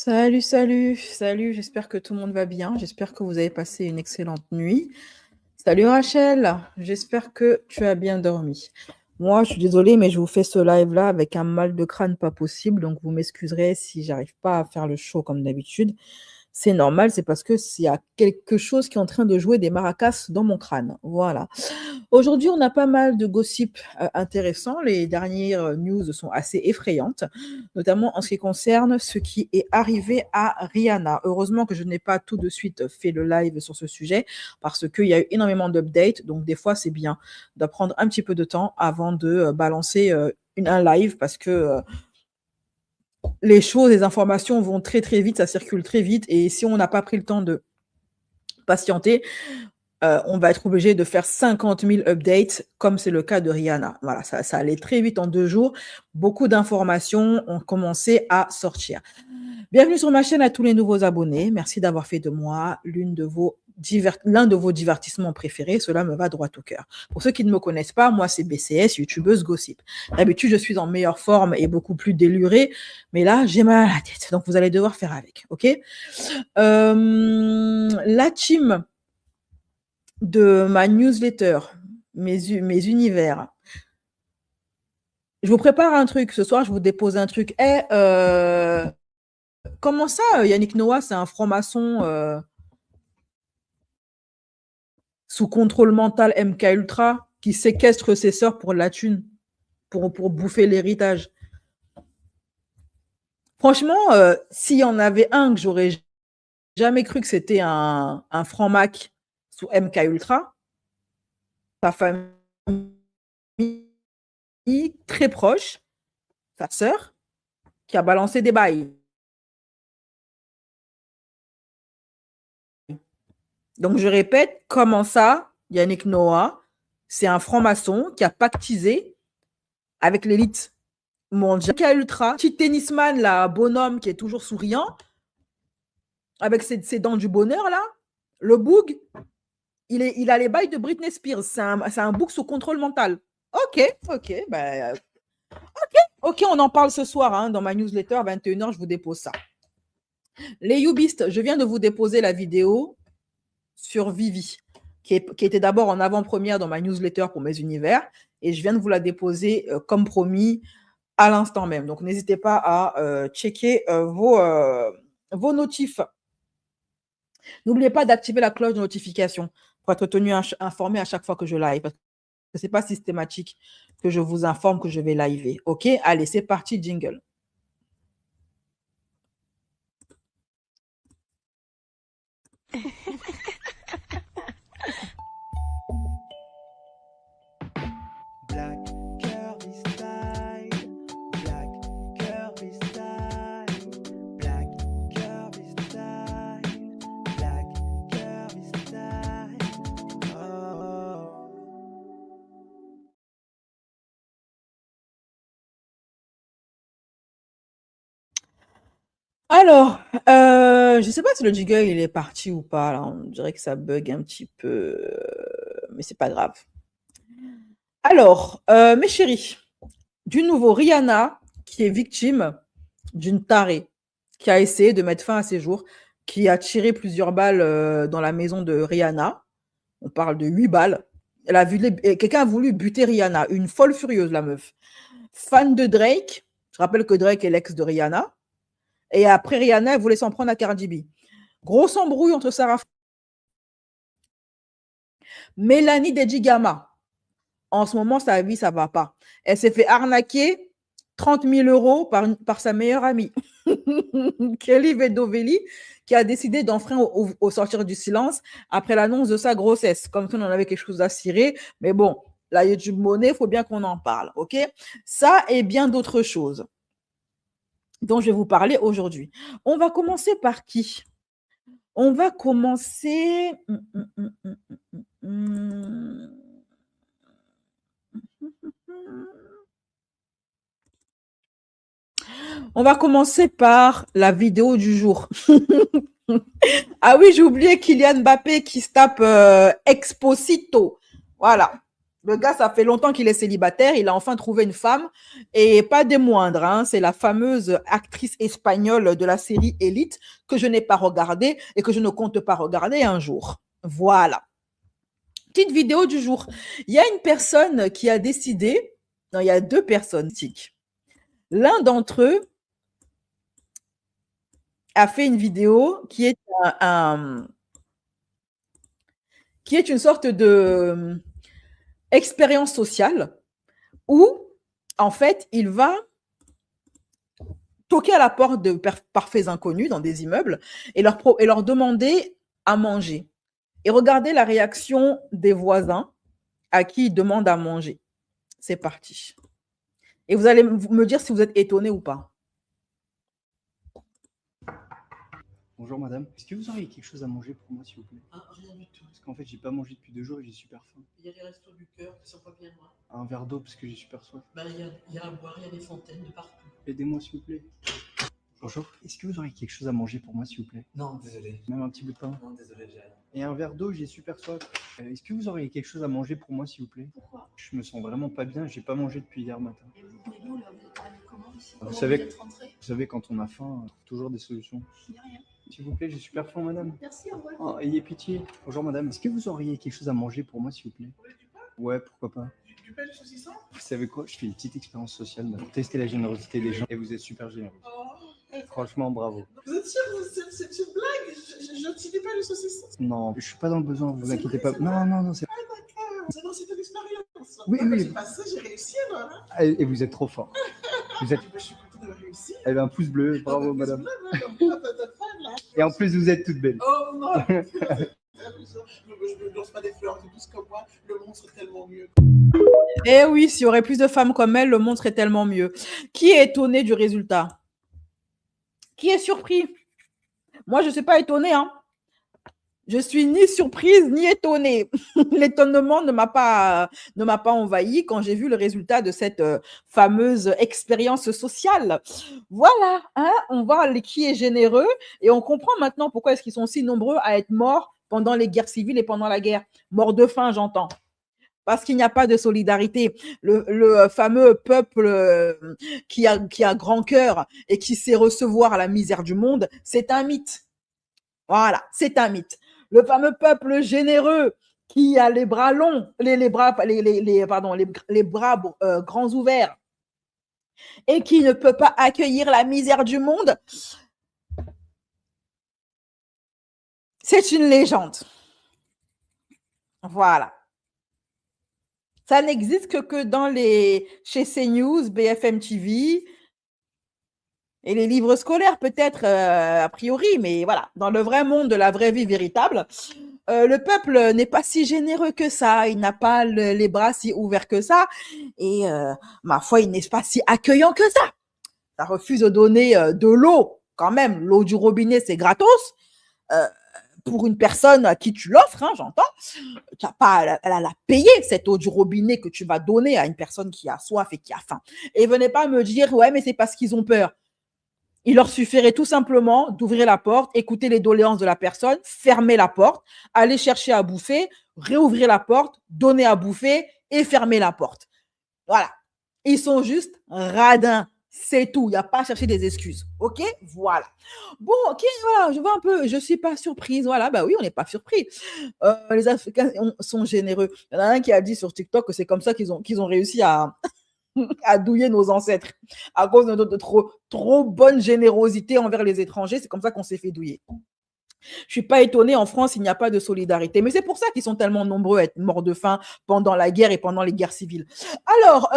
Salut, salut, salut, j'espère que tout le monde va bien, j'espère que vous avez passé une excellente nuit. Salut Rachel, j'espère que tu as bien dormi. Moi, je suis désolée, mais je vous fais ce live-là avec un mal de crâne pas possible, donc vous m'excuserez si j'arrive pas à faire le show comme d'habitude. C'est normal, c'est parce que s'il y a quelque chose qui est en train de jouer des maracas dans mon crâne. Voilà. Aujourd'hui, on a pas mal de gossip intéressants. Les dernières news sont assez effrayantes, notamment en ce qui concerne ce qui est arrivé à Rihanna. Heureusement que je n'ai pas tout de suite fait le live sur ce sujet parce qu'il y a eu énormément d'updates. Donc, des fois, c'est bien de prendre un petit peu de temps avant de balancer un live parce que les choses, les informations vont très très vite, ça circule très vite. Et si on n'a pas pris le temps de patienter, on va être obligé de faire 50 000 updates, comme c'est le cas de Rihanna. Voilà, ça allait très vite en 2 jours. Beaucoup d'informations ont commencé à sortir. Bienvenue sur ma chaîne à tous les nouveaux abonnés. Merci d'avoir fait de moi l'un de vos divertissements préférés. Cela me va droit au cœur. Pour ceux qui ne me connaissent pas, moi, c'est BCS, youtubeuse gossip. D'habitude, je suis en meilleure forme et beaucoup plus délurée, mais là, j'ai mal à la tête. Donc, vous allez devoir faire avec, ok? La team de ma newsletter, mes univers. Je vous prépare un truc. Ce soir, je vous dépose un truc. Comment ça, Yannick Noah, c'est un franc-maçon sous contrôle mental MK Ultra qui séquestre ses sœurs pour la thune, pour bouffer l'héritage. Franchement, s'il y en avait un que j'aurais jamais cru que c'était un franc-mac sous MK Ultra, sa famille très proche, sa sœur, qui a balancé des bails. Donc, je répète, comment ça, Yannick Noah, c'est un franc-maçon qui a pactisé avec l'élite mondiale. MK Ultra, petit tennisman, là, bonhomme qui est toujours souriant, avec ses dents du bonheur, là, le boug, il a les bails de Britney Spears. C'est un boug sous contrôle mental. Ok, ben, ok, on en parle ce soir hein, dans ma newsletter à 21h, je vous dépose ça. Les Youbistes, je viens de vous déposer la vidéo sur Vivi, qui était d'abord en avant-première dans ma newsletter pour mes univers, et je viens de vous la déposer comme promis à l'instant même. Donc, n'hésitez pas à checker vos notifs. N'oubliez pas d'activer la cloche de notification pour être tenu informé à chaque fois que je live. Parce que ce n'est pas systématique que je vous informe que je vais liver. OK? Allez, c'est parti, jingle. Black Curvy Style, Black Curvy Style, Black Curvy Style, Black Curvy Style. Oh. Alors, je ne sais pas si le jingle il est parti ou pas. Là. On dirait que ça bug un petit peu, mais c'est pas grave. Alors, mes chéris, du nouveau Rihanna qui est victime d'une tarée qui a essayé de mettre fin à ses jours, qui a tiré plusieurs balles dans la maison de Rihanna. On parle de 8 balles. Quelqu'un a voulu buter Rihanna, une folle furieuse, la meuf. Fan de Drake, je rappelle que Drake est l'ex de Rihanna. Et après Rihanna, elle voulait s'en prendre à Cardi B. Grosse embrouille entre Sarah Mélanie Dedigama. En ce moment, sa vie, ça va pas. Elle s'est fait arnaquer 30 000 euros par sa meilleure amie, Kelly Vedovelli, qui a décidé d'enfreindre au sortir du silence après l'annonce de sa grossesse, comme si on en avait quelque chose à cirer. Mais bon, la YouTube Money, il faut bien qu'on en parle, ok? Ça et bien d'autres choses dont je vais vous parler aujourd'hui. On va commencer par qui? On va commencer... On va commencer par la vidéo du jour. Ah oui, j'ai oublié Kylian Mbappé qui se tape Exposito. Voilà. Le gars, ça fait longtemps qu'il est célibataire. Il a enfin trouvé une femme. Et pas des moindres. Hein. C'est la fameuse actrice espagnole de la série Élite que je n'ai pas regardée et que je ne compte pas regarder un jour. Voilà. Petite vidéo du jour. Il y a une personne qui a décidé. Non, il y a deux personnes. L'un d'entre eux a fait une vidéo qui est qui est une sorte de expérience sociale où, en fait, il va toquer à la porte de parfaits inconnus dans des immeubles et leur demander à manger. Et regarder la réaction des voisins à qui il demande à manger. C'est parti. Et vous allez me dire si vous êtes étonné ou pas. Bonjour madame, est-ce que vous auriez quelque chose à manger pour moi s'il vous plaît? Ah, rien du tout. Parce qu'en fait j'ai pas mangé depuis 2 jours et j'ai super faim. Il y a les restos du cœur qui sont pas bien loin. Un verre d'eau parce que j'ai super soif. Ben, il y a à boire, il y a des fontaines de partout. Aidez-moi s'il vous plaît. Bonjour, est-ce que vous auriez quelque chose à manger pour moi s'il vous plaît? Non, désolé. Même un petit bout de pain? Non, désolé, j'ai rien. Et un verre d'eau, j'ai super soif. Est-ce que vous auriez quelque chose à manger pour moi s'il vous plaît? Pourquoi? Je me sens vraiment pas bien, j'ai pas mangé depuis hier matin. Et vous venez d'où là? Vous êtes arrivé comment ici? Vous Comment savez- vous êtes rentré? Vous savez, quand on a faim, on trouve toujours des solutions. Il n'y a rien. S'il vous plaît, j'ai super faim madame. Merci, au revoir. Oh, ayez pitié. Bonjour madame, est-ce que vous auriez quelque chose à manger pour moi s'il vous plaît? Vous voulez du pain? Ouais, pourquoi pas. Du pain de saucisson? Vous savez quoi? Je fais une petite expérience sociale pour tester la générosité des gens et vous êtes super généreux. Oh, Franchement, bravo. vous êtes sûr que c'est une blague? Je ne dis pas le saucisson. Non, je suis pas dans le besoin, vous C'est inquiétez vrai, pas. c'est Non, non, non, c'est... C'est dans cette expérience. Oui, Moi, oui. J'ai passé, j'ai réussi alors. Hein. Et vous êtes trop fort. Vous êtes... Je suis content d'avoir réussi. Elle a un pouce bleu, bravo madame. Là. Et en plus, vous êtes toute belle. Oh non. Je me lance pas des fleurs, c'est tous comme moi. Le monde serait tellement mieux. Eh oui, s'il y aurait plus de femmes comme elle, le monde serait tellement mieux. Qui est étonné du résultat? Qui est surpris? Moi, je ne suis pas étonnée. Hein. Je suis ni surprise ni étonnée. L'étonnement ne m'a pas envahi quand j'ai vu le résultat de cette fameuse expérience sociale. Voilà, hein, on voit qui est généreux et on comprend maintenant pourquoi est-ce qu'ils sont si nombreux à être morts pendant les guerres civiles et pendant la guerre. Morts de faim, j'entends. Parce qu'il n'y a pas de solidarité. Le fameux peuple qui a grand cœur et qui sait recevoir la misère du monde, c'est un mythe. Voilà, c'est un mythe. Le fameux peuple généreux qui a les bras longs, les bras grands ouverts et qui ne peut pas accueillir la misère du monde, c'est une légende. Voilà. Ça n'existe que chez CNews, BFM TV et les livres scolaires peut-être a priori, mais voilà, dans le vrai monde de la vraie vie véritable, le peuple n'est pas si généreux que ça, il n'a pas les bras si ouverts que ça et ma foi, il n'est pas si accueillant que ça. Ça refuse de donner de l'eau quand même, l'eau du robinet c'est gratos. Pour une personne à qui tu l'offres, hein, j'entends, tu n'as pas à la payer, cette eau du robinet que tu vas donner à une personne qui a soif et qui a faim. Et venez pas me dire, ouais, mais c'est parce qu'ils ont peur. Il leur suffirait tout simplement d'ouvrir la porte, écouter les doléances de la personne, fermer la porte, aller chercher à bouffer, réouvrir la porte, donner à bouffer et fermer la porte. Voilà. Ils sont juste radins. C'est tout. Il n'y a pas à chercher des excuses. OK? Voilà. Bon, OK, voilà, je vois un peu. Je ne suis pas surprise. Voilà, bah oui, on n'est pas surpris. Les Africains sont généreux. Il y en a un qui a dit sur TikTok que c'est comme ça qu'ils ont réussi à douiller nos ancêtres. À cause de notre trop bonne générosité envers les étrangers. C'est comme ça qu'on s'est fait douiller. Je ne suis pas étonnée, en France, il n'y a pas de solidarité. Mais c'est pour ça qu'ils sont tellement nombreux à être morts de faim pendant la guerre et pendant les guerres civiles. Alors,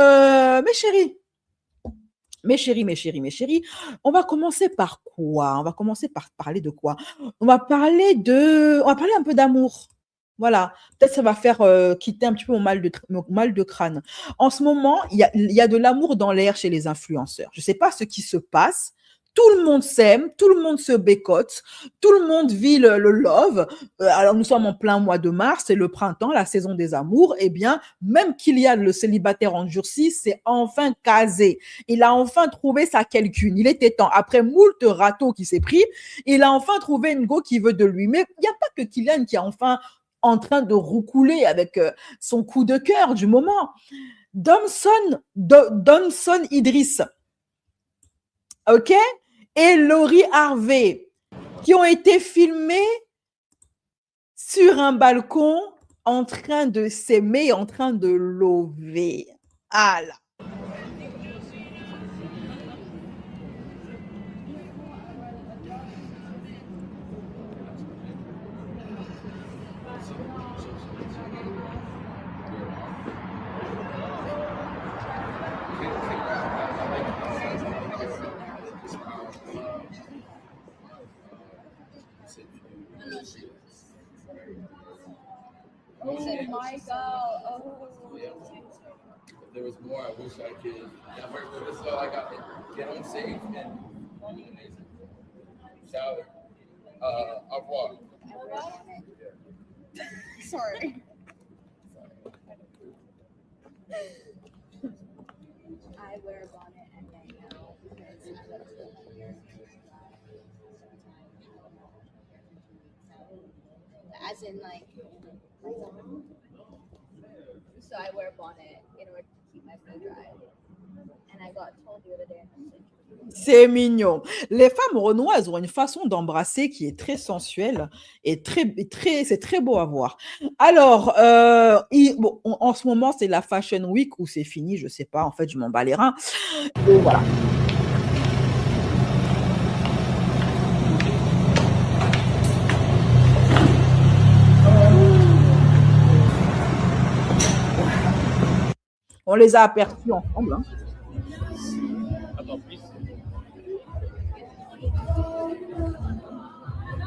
mes chéris, on va commencer par quoi? On va commencer par parler de quoi? On va parler un peu d'amour. Voilà, peut-être ça va faire quitter un petit peu mon mal de crâne. En ce moment, il y a de l'amour dans l'air chez les influenceurs. Je ne sais pas ce qui se passe. Tout le monde s'aime, tout le monde se bécote, tout le monde vit le love. Alors, nous sommes en plein mois de mars, c'est le printemps, la saison des amours. Eh bien, même Kylian, le célibataire endurci, c'est enfin casé. Il a enfin trouvé sa quelqu'une. Il était temps. Après moult râteaux qui s'est pris, il a enfin trouvé une go qui veut de lui. Mais il n'y a pas que Kylian qui a enfin en train de roucouler avec son coup de cœur du moment. Domson Idriss, ok, et Laurie Harvey, qui ont été filmés sur un balcon en train de s'aimer, en train de lover. Ah là. Oh my god. Oh. If there was more, I wish I could. This is all I got. Get home safe and amazing. Shower. Au revoir. Sorry. I wear a bonnet and hang out because as in like so I wear a bonnet in order to keep my hair dry. And I got told the other day C'est mignon. Les femmes renoises ont une façon d'embrasser qui est très sensuelle et c'est très beau à voir. Alors, bon, en ce moment, c'est la Fashion Week ou c'est fini, je sais pas. En fait, je m'en bats les reins. Et voilà. On les a aperçus ensemble. Hein.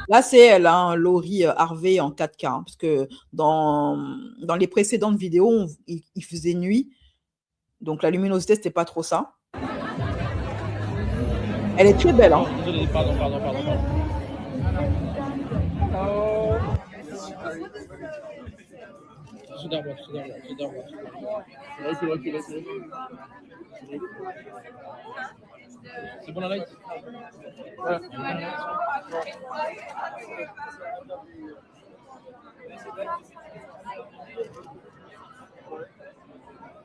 Là, c'est elle, hein, Laurie Harvey en 4K, hein, parce que dans les précédentes vidéos, il faisait nuit, donc la luminosité, c'était pas trop ça. Elle est très belle. Hein. Pardon. C'est bon la light?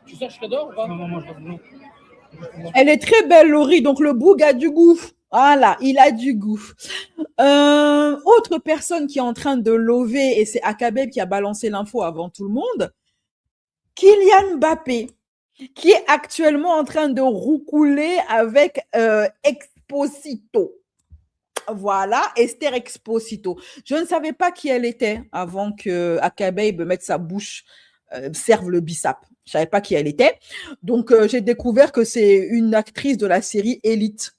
Tu sors, je t'adore ou pas? Non, Elle est très belle, Laurie, donc le boug a du goût. Voilà, il a du goût. Autre personne qui est en train de lover, et c'est Akabeb qui a balancé l'info avant tout le monde, Kylian Mbappé, qui est actuellement en train de roucouler avec Exposito. Voilà, Esther Exposito. Je ne savais pas qui elle était avant que Akabeb mette sa bouche, serve le bissap. Je savais pas qui elle était. Donc, j'ai découvert que c'est une actrice de la série Elite.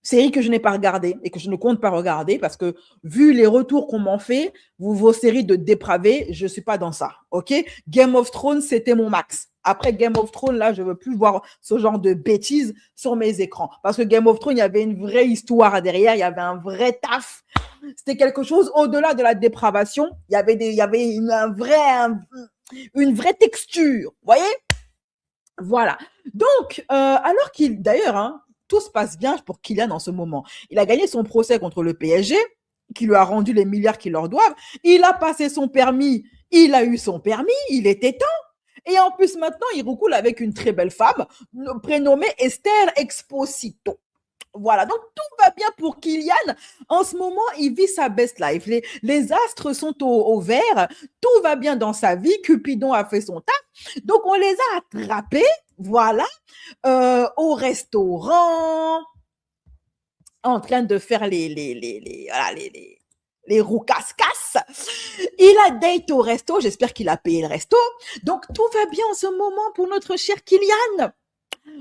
Série que je n'ai pas regardée et que je ne compte pas regarder parce que vu les retours qu'on m'en fait, vos séries de dépravés, je suis pas dans ça, ok? Game of Thrones, c'était mon max. Après Game of Thrones, là, je veux plus voir ce genre de bêtises sur mes écrans. Parce que Game of Thrones, il y avait une vraie histoire derrière, il y avait un vrai taf. C'était quelque chose au-delà de la dépravation. Il y avait une vraie texture, vous voyez? Voilà. Donc, alors qu'il, d'ailleurs, hein, tout se passe bien pour Kylian en ce moment. Il a gagné son procès contre le PSG, qui lui a rendu les milliards qu'il leur doivent. Il a passé son permis. Il a eu son permis. Il était temps. Et en plus, maintenant, il roucoule avec une très belle femme prénommée Esther Exposito. Voilà, donc tout va bien pour Kylian. En ce moment, il vit sa best life. Les astres sont au vert. Tout va bien dans sa vie. Cupidon a fait son taf. Donc, on les a attrapés, voilà, au restaurant, en train de faire les roucascas. Il a date au resto. J'espère qu'il a payé le resto. Donc, tout va bien en ce moment pour notre cher Kylian.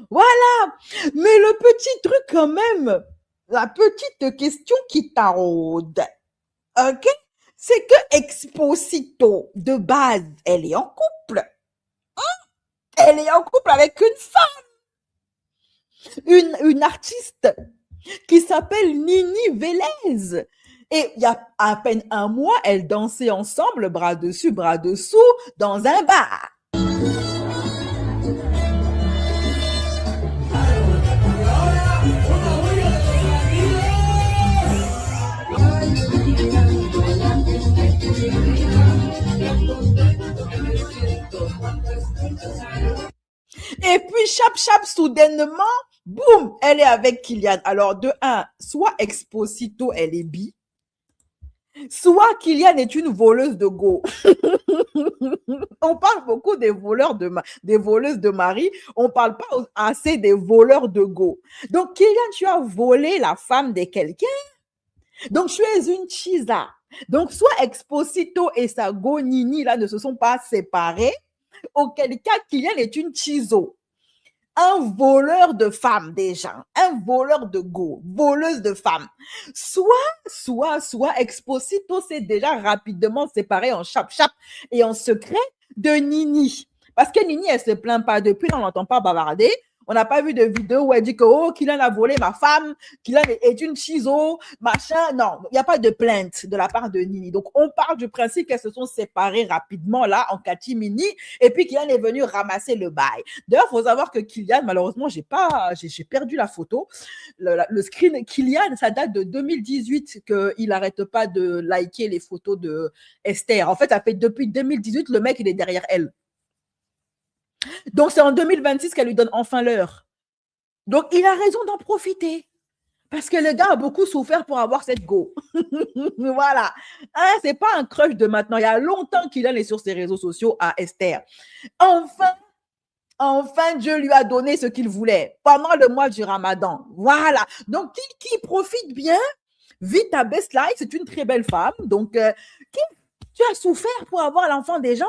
Voilà, mais le petit truc quand même, la petite question qui taraude, ok, c'est que Exposito, de base, elle est en couple. Hein? Elle est en couple avec une femme, une artiste qui s'appelle Nini Vélez. Et il y a à peine un mois, elles dansaient ensemble, bras dessus, bras dessous, dans un bar. soudainement, boum, elle est avec Kylian. Alors, de un, soit Exposito, elle est bi, soit Kylian est une voleuse de go. On parle beaucoup des des voleuses de mari, on parle pas assez des voleurs de go. Donc, Kylian, tu as volé la femme de quelqu'un. Donc, tu es une chisa. Donc, soit Exposito et sa go Nini là ne se sont pas séparés, auquel cas Kylian est une chizo. Un voleur de femmes déjà, un voleur de go, voleuse de femmes. Soit Exposito s'est déjà rapidement séparé en chap-chap et en secret de Nini. Parce que Nini, elle se plaint pas. Depuis, on n'entend pas bavarder. On n'a pas vu de vidéo où elle dit que oh, Kylian a volé ma femme, Kylian est une chizo, machin. Non, il n'y a pas de plainte de la part de Nini. Donc, on part du principe qu'elles se sont séparées rapidement là, en catimini, et puis Kylian est venu ramasser le bail. D'ailleurs, il faut savoir que Kylian, malheureusement, j'ai perdu la photo. Le screen, Kylian, ça date de 2018 qu'il n'arrête pas de liker les photos de Esther. En fait, ça fait depuis 2018, le mec, il est derrière elle. Donc, c'est en 2026 qu'elle lui donne enfin l'heure. Donc, il a raison d'en profiter. Parce que le gars a beaucoup souffert pour avoir cette go. Voilà. Hein, c'est pas un crush de maintenant. Il y a longtemps qu'il est sur ses réseaux sociaux à Esther. Enfin, Dieu lui a donné ce qu'il voulait pendant le mois du Ramadan. Voilà. Donc, qui profite bien, vit ta best life. C'est une très belle femme. Donc, tu as souffert pour avoir l'enfant des gens.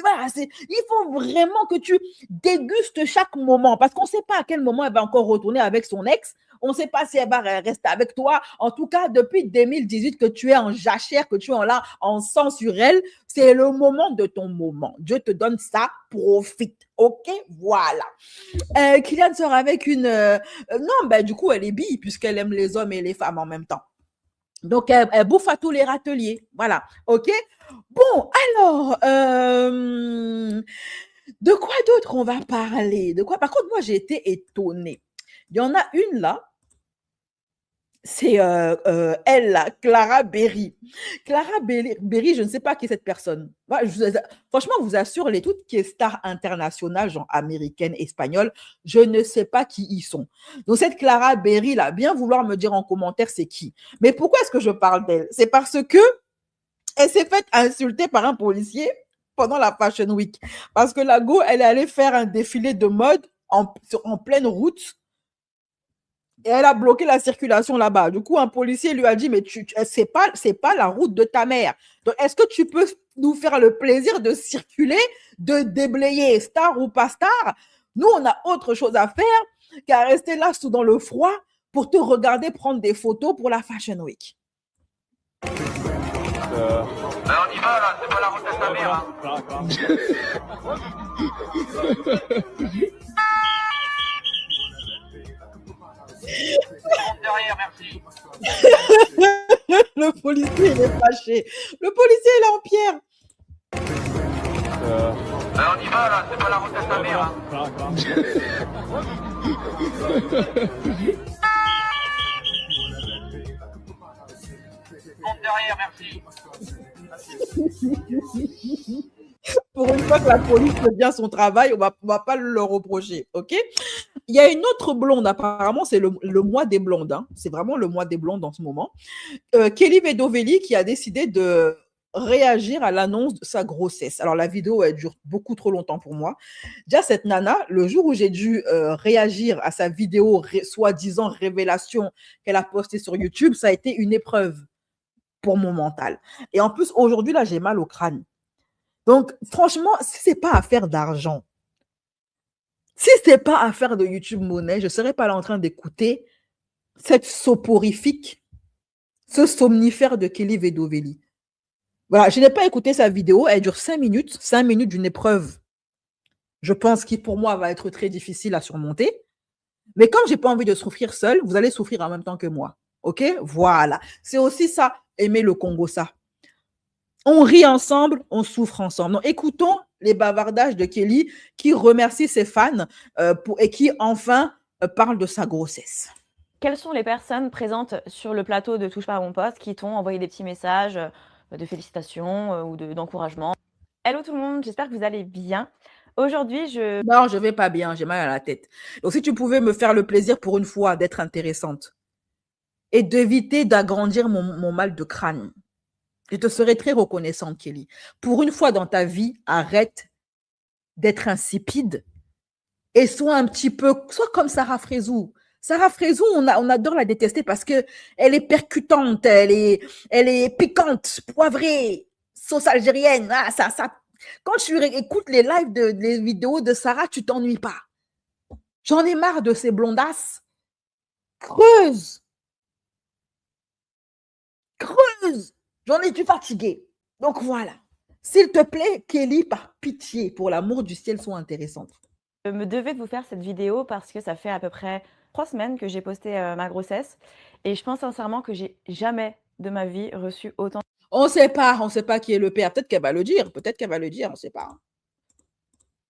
Voilà, il faut vraiment que tu dégustes chaque moment parce qu'on ne sait pas à quel moment elle va encore retourner avec son ex. On ne sait pas si elle va rester avec toi. En tout cas, depuis 2018 que tu es en jachère, que tu es là en sang sur elle, c'est le moment de ton moment. Dieu te donne ça, profite. Ok, voilà. Kylian sort avec une... non, ben du coup, elle est bi puisqu'elle aime les hommes et les femmes en même temps. Donc, elle bouffe à tous les râteliers. Voilà. OK? Bon, alors, de quoi d'autre on va parler? De quoi? Par contre, moi, j'ai été étonnée. Il y en a une là. C'est elle, là, Clara Berry. Clara Berry, je ne sais pas qui est cette personne. Moi, franchement, je vous assure, les toutes qui est star internationale, genre américaine, espagnole, je ne sais pas qui ils sont. Donc, cette Clara Berry, là, bien vouloir me dire en commentaire c'est qui. Mais pourquoi est-ce que je parle d'elle? C'est parce que elle s'est faite insulter par un policier pendant la Fashion Week. Parce que la go, elle est allée faire un défilé de mode en pleine route. Et elle a bloqué la circulation là-bas. Du coup, un policier lui a dit, mais c'est pas la route de ta mère. Donc, est-ce que tu peux nous faire le plaisir de circuler, de déblayer, star ou pas star? Nous, on a autre chose à faire qu'à rester là dans le froid pour te regarder prendre des photos pour la Fashion Week. On y va là, c'est pas la route de ta mère. Derrière, merci. Le policier, il est fâché. Le policier, il est en pierre. On y va là, c'est pas la route de ta mère. Monte derrière, merci. Pour une fois que la police fait bien son travail, on va pas le reprocher, ok? Il y a une autre blonde, apparemment, c'est le mois des blondes. Hein. C'est vraiment le mois des blondes en ce moment. Kelly Vedovelli qui a décidé de réagir à l'annonce de sa grossesse. Alors, la vidéo, elle dure beaucoup trop longtemps pour moi. Déjà, cette nana, le jour où j'ai dû réagir à sa vidéo soi-disant révélation qu'elle a postée sur YouTube, ça a été une épreuve pour mon mental. Et en plus, aujourd'hui, là, j'ai mal au crâne. Donc, franchement, si c'est pas affaire d'argent, si c'est pas affaire de YouTube monnaie, je serais pas là en train d'écouter cette soporifique, ce somnifère de Kelly Vedovelli. Voilà, je n'ai pas écouté sa vidéo, elle dure 5 minutes d'une épreuve. Je pense qu'il pour moi va être très difficile à surmonter. Mais comme j'ai pas envie de souffrir seule, vous allez souffrir en même temps que moi. OK? Voilà. C'est aussi ça, aimer le Congo, ça. On rit ensemble, on souffre ensemble. Donc, écoutons les bavardages de Kelly qui remercie ses fans et qui enfin parle de sa grossesse. Quelles sont les personnes présentes sur le plateau de Touche pas à mon poste qui t'ont envoyé des petits messages de félicitations ou d'encouragement? Hello tout le monde, j'espère que vous allez bien. Aujourd'hui, je Non, je vais pas bien, j'ai mal à la tête. Donc, si tu pouvais me faire le plaisir pour une fois d'être intéressante et d'éviter d'agrandir mon mal de crâne, je te serais très reconnaissante, Kelly. Pour une fois dans ta vie, arrête d'être insipide et sois un petit peu, sois comme Sarah Frézou. Sarah Frézou, on adore la détester parce que elle est percutante, elle est piquante, poivrée, sauce algérienne. Ah, ça. Quand tu écoutes les lives les vidéos de Sarah, tu t'ennuies pas. J'en ai marre de ces blondasses. Creuse, creuse. J'en ai dû fatiguer. Donc voilà. S'il te plaît, Kelly, par pitié, pour l'amour du ciel, sois intéressante. me devais de vous faire cette vidéo parce que ça fait à peu près 3 semaines que j'ai posté ma grossesse et je pense sincèrement que j'ai jamais de ma vie reçu autant On ne sait pas qui est le père. Peut-être qu'elle va le dire, on ne sait pas.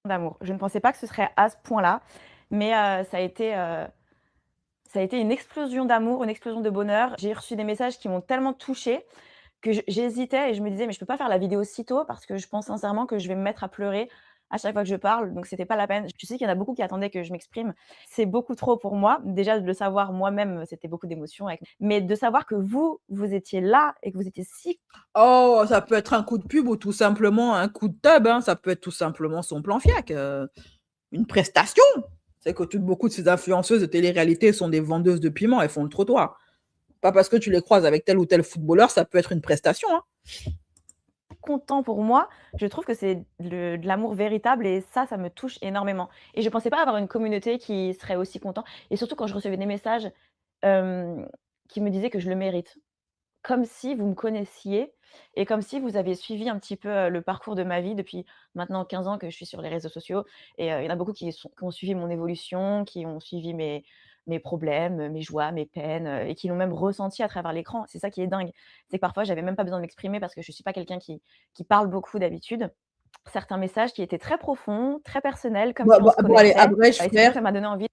d'amour. Je ne pensais pas que ce serait à ce point-là, mais ça a été une explosion d'amour, une explosion de bonheur. J'ai reçu des messages qui m'ont tellement touchée que j'hésitais et je me disais: «Mais je peux pas faire la vidéo si tôt parce que je pense sincèrement que je vais me mettre à pleurer à chaque fois que je parle, donc c'était pas la peine». Je sais qu'il y en a beaucoup qui attendaient que je m'exprime. C'est beaucoup trop pour moi. Déjà de le savoir moi-même, c'était beaucoup d'émotions mais de savoir que vous étiez là et que vous étiez si Oh, ça peut être un coup de pub ou tout simplement un coup de tub. Hein. Ça peut être tout simplement son plan fiac. Une prestation. C'est que beaucoup de ces influenceuses de télé-réalité sont des vendeuses de piment. Elles font le trottoir. Pas parce que tu les croises avec tel ou tel footballeur, ça peut être une prestation. Hein. content pour moi. Je trouve que c'est de l'amour véritable et ça me touche énormément et je pensais pas avoir une communauté qui serait aussi content et surtout quand je recevais des messages, hem, qui me disaient que je le mérite. Comme si vous me connaissiez et comme si vous aviez suivi un petit peu, le parcours de ma vie depuis maintenant 15 ans que je suis sur les réseaux sociaux et il y en a beaucoup qui ont suivi mon évolution, qui ont suivi mes problèmes, mes joies, mes peines, et qui l'ont même ressenti à travers l'écran. C'est ça qui est dingue. C'est que parfois j'avais même pas besoin de m'exprimer parce que je suis pas quelqu'un qui parle beaucoup d'habitude. Certains messages qui étaient très profonds, très personnels, comme si on se Bon, allez, connaissait abrège, et c'est ça frère. que ça m'a donné envie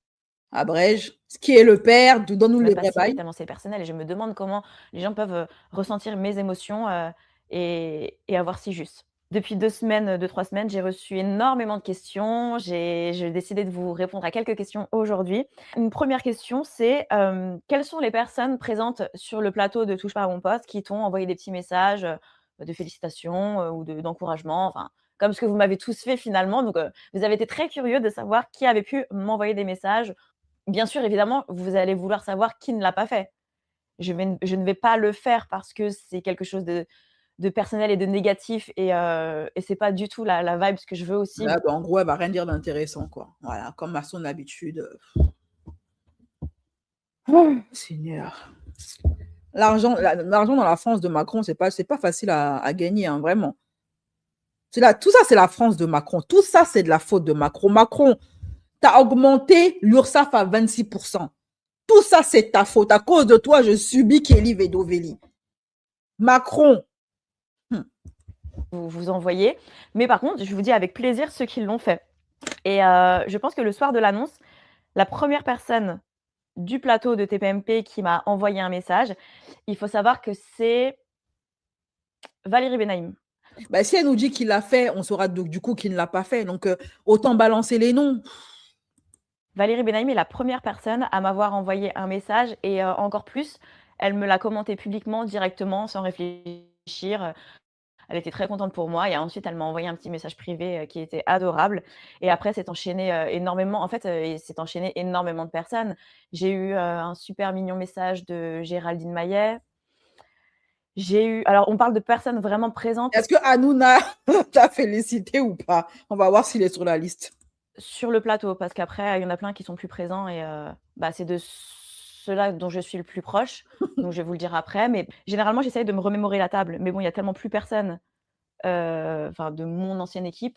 Abrège. Ce qui est le père, donne-nous de les me vrais pacifier bails. tellement c'est personnel et je me demande comment les gens peuvent, ressentir mes émotions, et avoir si juste. Depuis 2 semaines, 2-3 semaines, j'ai reçu énormément de questions. J'ai décidé de vous répondre à quelques questions aujourd'hui. Une première question, c'est, quelles sont les personnes présentes sur le plateau de Touche pas à mon poste qui t'ont envoyé des petits messages, de félicitations, ou d'encouragement, enfin, comme ce que vous m'avez tous fait finalement. Donc, vous avez été très curieux de savoir qui avait pu m'envoyer des messages. Bien sûr, évidemment, vous allez vouloir savoir qui ne l'a pas fait. Je ne vais pas le faire parce que c'est quelque chose de personnel et de négatif et c'est pas du tout la vibes que je veux aussi. Là, en gros, elle va rien dire d'intéressant, quoi. Voilà, comme à son habitude. Oh, Seigneur. L'argent dans la France de Macron, c'est pas facile à gagner, hein, vraiment. Tout ça, c'est la France de Macron. Tout ça, c'est de la faute de Macron. Macron, tu as augmenté l'URSSAF à 26%. Tout ça, c'est ta faute. À cause de toi, je subis Kelly Vedovelli. Macron. Vous envoyez. Mais par contre, je vous dis avec plaisir ceux qui l'ont fait. Et je pense que le soir de l'annonce, la première personne du plateau de TPMP qui m'a envoyé un message, il faut savoir que c'est Valérie Benaïm. Bah, si elle nous dit qu'il l'a fait, on saura du coup qu'il ne l'a pas fait. Donc, autant balancer les noms. Valérie Benaïm est la première personne à m'avoir envoyé un message et encore plus, elle me l'a commenté publiquement, directement, sans réfléchir. Elle était très contente pour moi et ensuite elle m'a envoyé un petit message privé, qui était adorable et après s'est enchaîné, énormément en fait, il s'est enchaîné énormément de personnes. J'ai eu, un super mignon message de Géraldine Maillet. J'ai eu alors on parle de personnes vraiment présentes Est-ce que Hanouna t'a félicité ou pas? On va voir s'il est sur la liste. sur le plateau parce qu'après, il y en a plein qui sont plus présents et c'est de ceux-là dont je suis le plus proche, donc je vais vous le dire après, mais généralement j'essaye de me remémorer la table, mais bon, il y a tellement plus personne, enfin de mon ancienne équipe,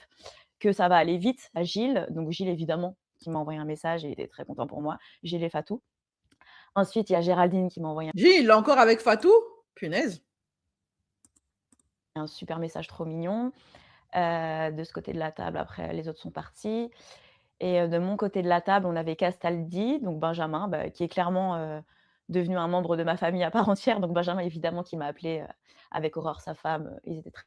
que ça va aller vite. À Gilles, donc Gilles évidemment, qui m'a envoyé un message et était très content pour moi. Gilles et Fatou. Ensuite, il y a Géraldine qui m'a envoyé Gilles, encore avec Fatou? Punaise. un super message trop mignon. De ce côté de la table, après les autres sont partis et de mon côté de la table, on avait Castaldi, donc Benjamin, qui est clairement, devenu un membre de ma famille à part entière. Donc Benjamin évidemment qui m'a appelé avec Aurore sa femme, ils étaient très,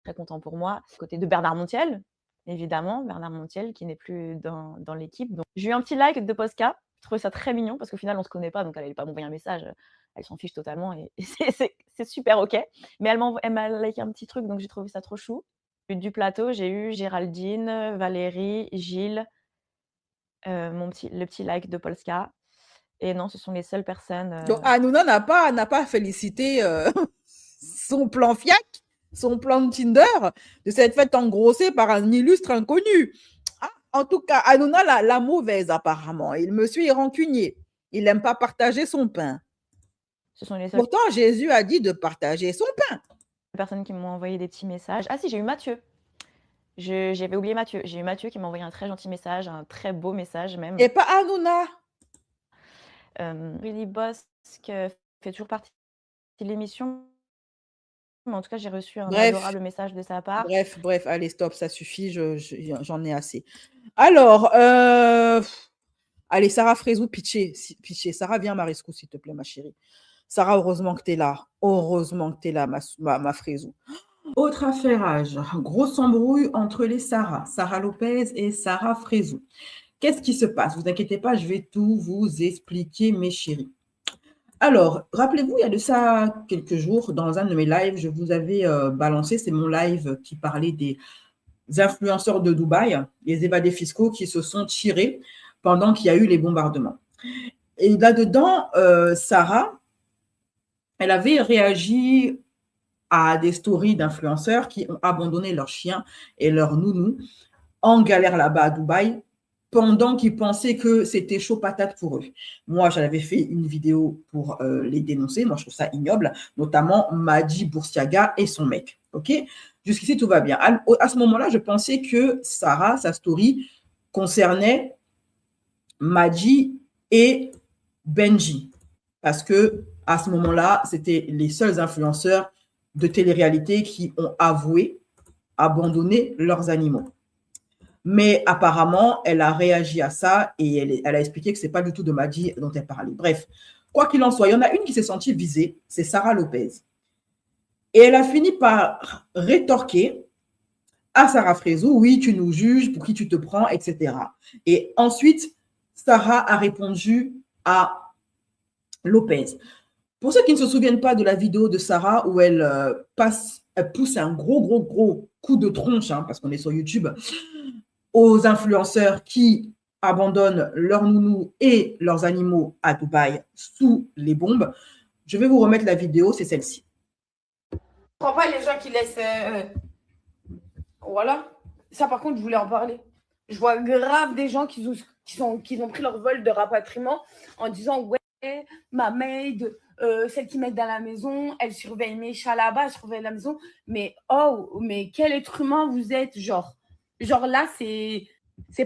très contents pour moi. Côté de Bernard Montiel, évidemment, Bernard Montiel, qui n'est plus dans l'équipe. Donc, j'ai eu un petit like de Posca. Je trouvais ça très mignon parce qu'au final, on se connaît pas, donc elle n'allait pas m'envoyer un message. Elle s'en fiche totalement et c'est super OK. Mais elle m'a liké un petit truc, donc j'ai trouvé ça trop chou. Du plateau, j'ai eu Géraldine, Valérie, Gilles, le petit like de Polska. Et non, ce sont les seules personnes. Donc, Hanouna n'a pas félicité son plan fiac, son plan de Tinder, de s'être fait engrosser par un illustre inconnu. Ah, en tout cas, Hanouna, la mauvaise, apparemment. Il monsieur est rancunier. Il n'aime pas partager son pain. Ce sont les seules Pourtant, Jésus a dit de partager son pain. personnes qui m'ont envoyé des petits messages. Ah si, j'ai eu Mathieu. J'avais oublié Mathieu. J'ai eu Mathieu qui m'a envoyé un très gentil message, un très beau message même. Et pas Hanouna. Willy Bosque fait toujours partie de l'émission. Mais en tout cas, j'ai reçu un adorable message de sa part. Bref, allez, stop, ça suffit, j'en ai assez. Alors, allez, Sarah Frézou, pitché. Sarah, viens, Mariscou, s'il te plaît, ma chérie. Sarah, heureusement que tu es là. Heureusement que tu es là, ma Frézou. Autre affairage, grosse embrouille entre les Sarah Lopez et Sarah Frézou. Qu'est-ce qui se passe? Vous inquiétez pas, je vais tout vous expliquer, mes chéris. Alors, rappelez-vous, il y a de ça quelques jours, dans un de mes lives, je vous avais balancé, c'est mon live qui parlait des influenceurs de Dubaï, les évadés fiscaux qui se sont tirés pendant qu'il y a eu les bombardements. Et là-dedans, Sarah, elle avait réagi à des stories d'influenceurs qui ont abandonné leurs chiens et leurs nounous en galère là-bas à Dubaï, pendant qu'ils pensaient que c'était chaud patate pour eux. Moi, j'avais fait une vidéo pour les dénoncer. Moi, je trouve ça ignoble, notamment Madi Boursiaga et son mec. OK? Jusqu'ici, tout va bien. À ce moment-là, je pensais que Sarah, sa story, concernait Madi et Benji. Parce que à ce moment-là, c'était les seuls influenceurs de télé-réalité qui ont avoué abandonner leurs animaux. Mais apparemment, elle a réagi à ça et elle a expliqué que ce n'est pas du tout de Madi dont elle parlait. Bref, quoi qu'il en soit, il y en a une qui s'est sentie visée, c'est Sarah Lopez. Et elle a fini par rétorquer à Sarah Frézou, oui, tu nous juges, pour qui tu te prends, etc. Et ensuite, Sarah a répondu à Lopez. Pour ceux qui ne se souviennent pas de la vidéo de Sarah où elle pousse un gros coup de tronche, hein, parce qu'on est sur YouTube, aux influenceurs qui abandonnent leurs nounous et leurs animaux à Dubaï sous les bombes. Je vais vous remettre la vidéo, c'est celle-ci. Je ne comprends pas les gens qui laissent... Voilà. Ça, par contre, je voulais en parler. Je vois grave des gens qui ont pris leur vol de rapatriement en disant « Ouais, ma maid, celle qui m'aide dans la maison, elle surveille mes chats là-bas, elle surveille la maison. » Mais oh, mais quel être humain vous êtes, genre là, c'est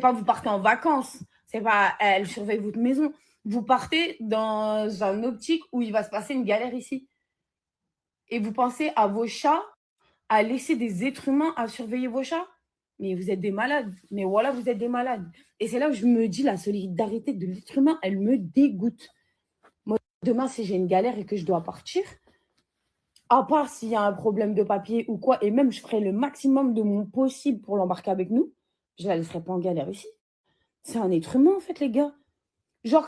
pas vous partez en vacances, c'est pas elle surveille votre maison. Vous partez dans un optique où il va se passer une galère ici. Et vous pensez à vos chats, à laisser des êtres humains à surveiller vos chats? Mais vous êtes des malades. Mais voilà, vous êtes des malades. Et c'est là où je me dis, la solidarité de l'être humain, elle me dégoûte. Moi, demain, si j'ai une galère et que je dois partir, à part s'il y a un problème de papier ou quoi, et même je ferai le maximum de mon possible pour l'embarquer avec nous, je ne la laisserai pas en galère ici. C'est un être humain, en fait, les gars. Genre,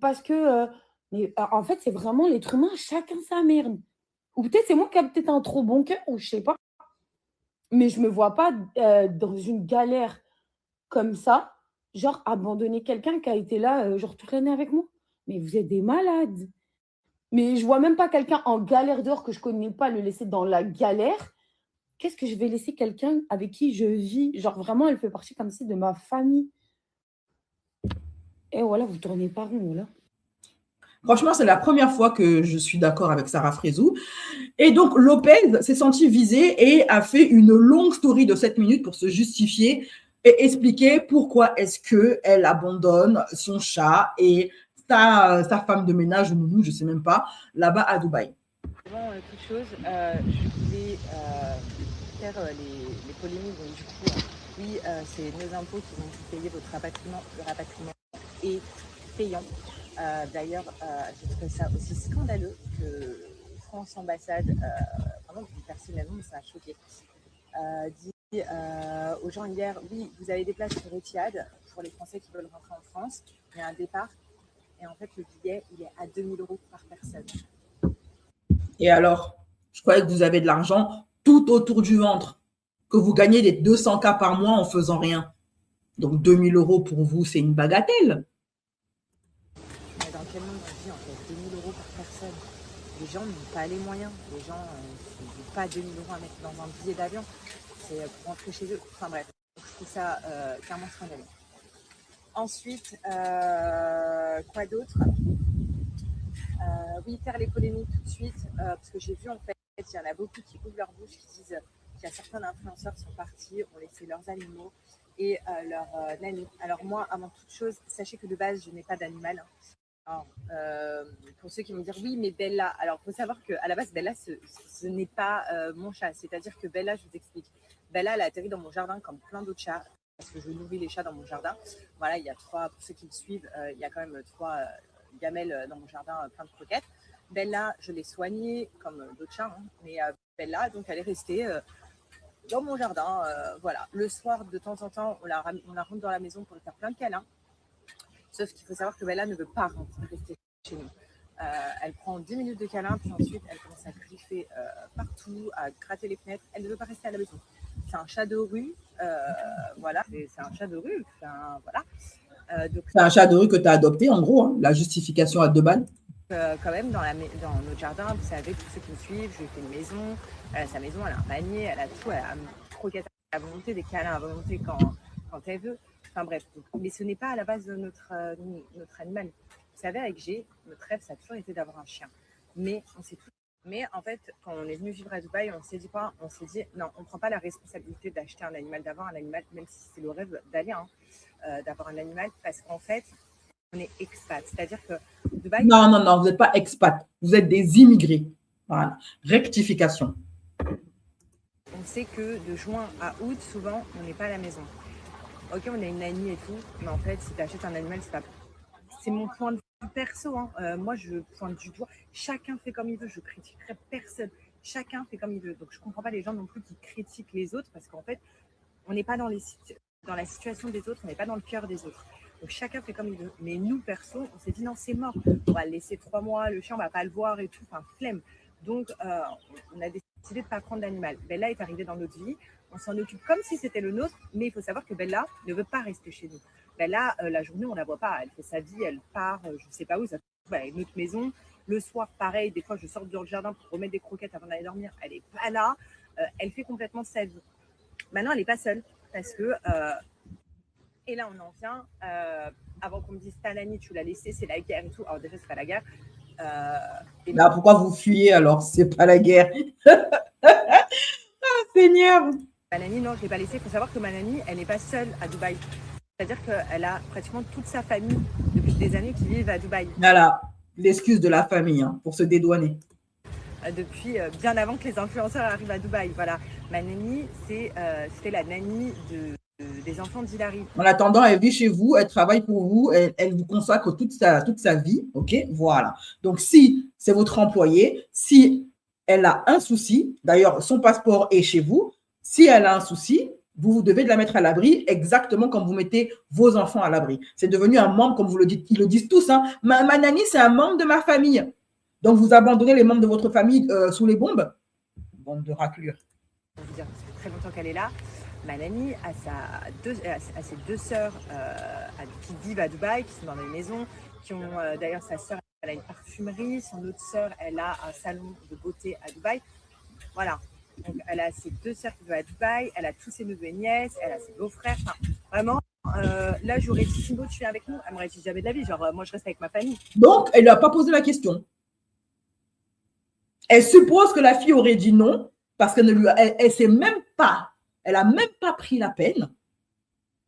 parce que... mais en fait, c'est vraiment l'être humain, chacun sa merde. Ou peut-être c'est moi qui ai peut-être un trop bon cœur, ou je sais pas. Mais je me vois pas dans une galère comme ça, genre abandonner quelqu'un qui a été là, genre toute l'année avec moi. Mais vous êtes des malades. Mais je vois même pas quelqu'un en galère dehors que je connais pas le laisser dans la galère. Qu'est-ce que je vais laisser quelqu'un avec qui je vis? Genre vraiment, elle fait partie comme si de ma famille. Et voilà, vous tournez pas rond, voilà. Franchement, c'est la première fois que je suis d'accord avec Sarah Frézou. Et donc, Lopez s'est senti visée et a fait une longue story de 7 minutes pour se justifier et expliquer pourquoi est-ce qu'elle abandonne son chat et sa femme de ménage, ou nounou, je ne sais même pas, là-bas à Dubaï. Avant toute chose, je voulais faire les polémiques. Donc, du coup, oui, c'est nos impôts qui vont payer votre rapatriement. Le rapatriement est payant. D'ailleurs, j'ai trouvé ça aussi scandaleux que France Ambassade, vraiment personnellement, ça a choqué. aux gens hier, oui, vous avez des places sur Etihad pour les Français qui veulent rentrer en France. Il y a un départ. Et en fait, le billet, il est à 2 000 € par personne. Et alors, je croyais que vous avez de l'argent tout autour du ventre, que vous gagnez des 200K par mois en faisant rien. Donc 2 000 € pour vous, c'est une bagatelle. Mais dans quel monde on vit en fait 2 000 € par personne? Les gens n'ont pas les moyens. Les gens n'ont pas 2 000 € à mettre dans un billet d'avion. C'est pour rentrer chez eux. Enfin bref, je trouve ça clairement scandaleux. Ensuite, quoi d'autre? Oui, faire les polémiques tout de suite, parce que j'ai vu en fait, il y en a beaucoup qui ouvrent leur bouche, qui disent qu'il y a certains influenceurs qui sont partis, ont laissé leurs animaux et leurs nannies. Alors moi, avant toute chose, sachez que de base, je n'ai pas d'animal. Alors, pour ceux qui vont dire oui, mais Bella, alors il faut savoir qu'à la base, Bella, ce n'est pas mon chat. C'est-à-dire que Bella, je vous explique, Bella, elle a atterri dans mon jardin comme plein d'autres chats, parce que je nourris les chats dans mon jardin. Voilà, il y a 3, pour ceux qui me suivent, il y a quand même 3 gamelles dans mon jardin, plein de croquettes. Bella, je l'ai soignée comme d'autres chats, hein, mais Bella, donc elle est restée dans mon jardin. Voilà, le soir, de temps en temps, on la rentre dans la maison pour lui faire plein de câlins. Sauf qu'il faut savoir que Bella ne veut pas rester chez nous. Elle prend 10 minutes de câlin, puis ensuite elle commence à griffer partout, à gratter les fenêtres. Elle ne veut pas rester à la maison. C'est un chat de rue, voilà, c'est un chat de rue. Voilà. Donc, c'est un chat de rue que tu as adopté, en gros, hein, la justification à 2 balles. Quand même, dans notre jardin, vous savez, tous ceux qui me suivent, je lui ai fait une maison. Elle a sa maison, elle a un panier, elle a tout, elle a une croquette à volonté, des câlins à volonté quand elle veut. Enfin bref, mais ce n'est pas à la base de notre animal. Vous savez, avec G, notre rêve, ça a toujours été d'avoir un chien. Mais on s'est tout. Mais en fait, quand on est venu vivre à Dubaï, on s'est dit quoi? On s'est dit non, on ne prend pas la responsabilité d'acheter un animal, d'avoir un animal, même si c'est le rêve d'aller, d'avoir un animal, parce qu'en fait, on est expat. C'est-à-dire que Dubaï. Non, vous n'êtes pas expat. Vous êtes des immigrés. Voilà. Rectification. On sait que de juin à août, souvent, on n'est pas à la maison. Ok, on a une nanny et tout, mais en fait, si tu achètes un animal, c'est mon point de vue perso. Moi, je pointe du doigt. Chacun fait comme il veut. Je critiquerai personne. Chacun fait comme il veut. Donc, je ne comprends pas les gens non plus qui critiquent les autres parce qu'en fait, on n'est pas dans la situation des autres, on n'est pas dans le cœur des autres. Donc, chacun fait comme il veut. Mais nous, perso, on s'est dit non, c'est mort. On va le laisser 3 mois, le chien, on ne va pas le voir et tout. Enfin, flemme. Donc, on a décidé de ne pas prendre d'animal. Bella est arrivée dans notre vie. On s'en occupe comme si c'était le nôtre, mais il faut savoir que Bella ne veut pas rester chez nous. Bella, la journée, on ne la voit pas. Elle fait sa vie, elle part, je ne sais pas où, ça fait une autre maison. Le soir, pareil, des fois, je sors dans le jardin pour remettre des croquettes avant d'aller dormir. Elle n'est pas là. Elle fait complètement sa vie. Maintenant, elle n'est pas seule parce que... et là, on en vient. Avant qu'on me dise, ta nanny, tu l'as laissée, c'est la guerre et tout. Alors déjà, ce n'est pas la guerre. Et là, pourquoi vous fuyez alors? C'est pas la guerre. Ah, Seigneur. Ma nanny, non, je ne l'ai pas laissée. Il faut savoir que ma nanny, elle n'est pas seule à Dubaï. C'est-à-dire qu'elle a pratiquement toute sa famille depuis des années qui vivent à Dubaï. Voilà, l'excuse de la famille pour se dédouaner. Depuis bien avant que les influenceurs arrivent à Dubaï. Voilà, ma nanny, c'était la nanny des enfants d'Hilary. En attendant, elle vit chez vous, elle travaille pour vous, elle vous consacre toute sa vie. Ok, voilà. Donc, si c'est votre employé, si elle a un souci, d'ailleurs, son passeport est chez vous, si elle a un souci, vous devez la mettre à l'abri, exactement comme vous mettez vos enfants à l'abri. C'est devenu un membre, comme vous le dites, ils le disent tous. Ma nanny, c'est un membre de ma famille. Donc, vous abandonnez les membres de votre famille sous les bombes. Bande de raclures. Ça fait très longtemps qu'elle est là. Ma nanny a ses 2 sœurs qui vivent à Dubaï, qui sont dans des maisons, qui ont d'ailleurs sa sœur, elle a une parfumerie, son autre sœur, elle a un salon de beauté à Dubaï. Voilà. Donc, elle a ses 2 sœurs qui vivent à Dubaï, elle a tous ses neveux et nièces, elle a ses beaux-frères. Enfin, vraiment, là, j'aurais dit, Simbo, tu viens avec nous? Elle m'aurait dit jamais de la vie. Genre, moi, je reste avec ma famille. Donc, elle ne lui a pas posé la question. Elle suppose que la fille aurait dit non parce qu'elle ne sait même pas, elle n'a même pas pris la peine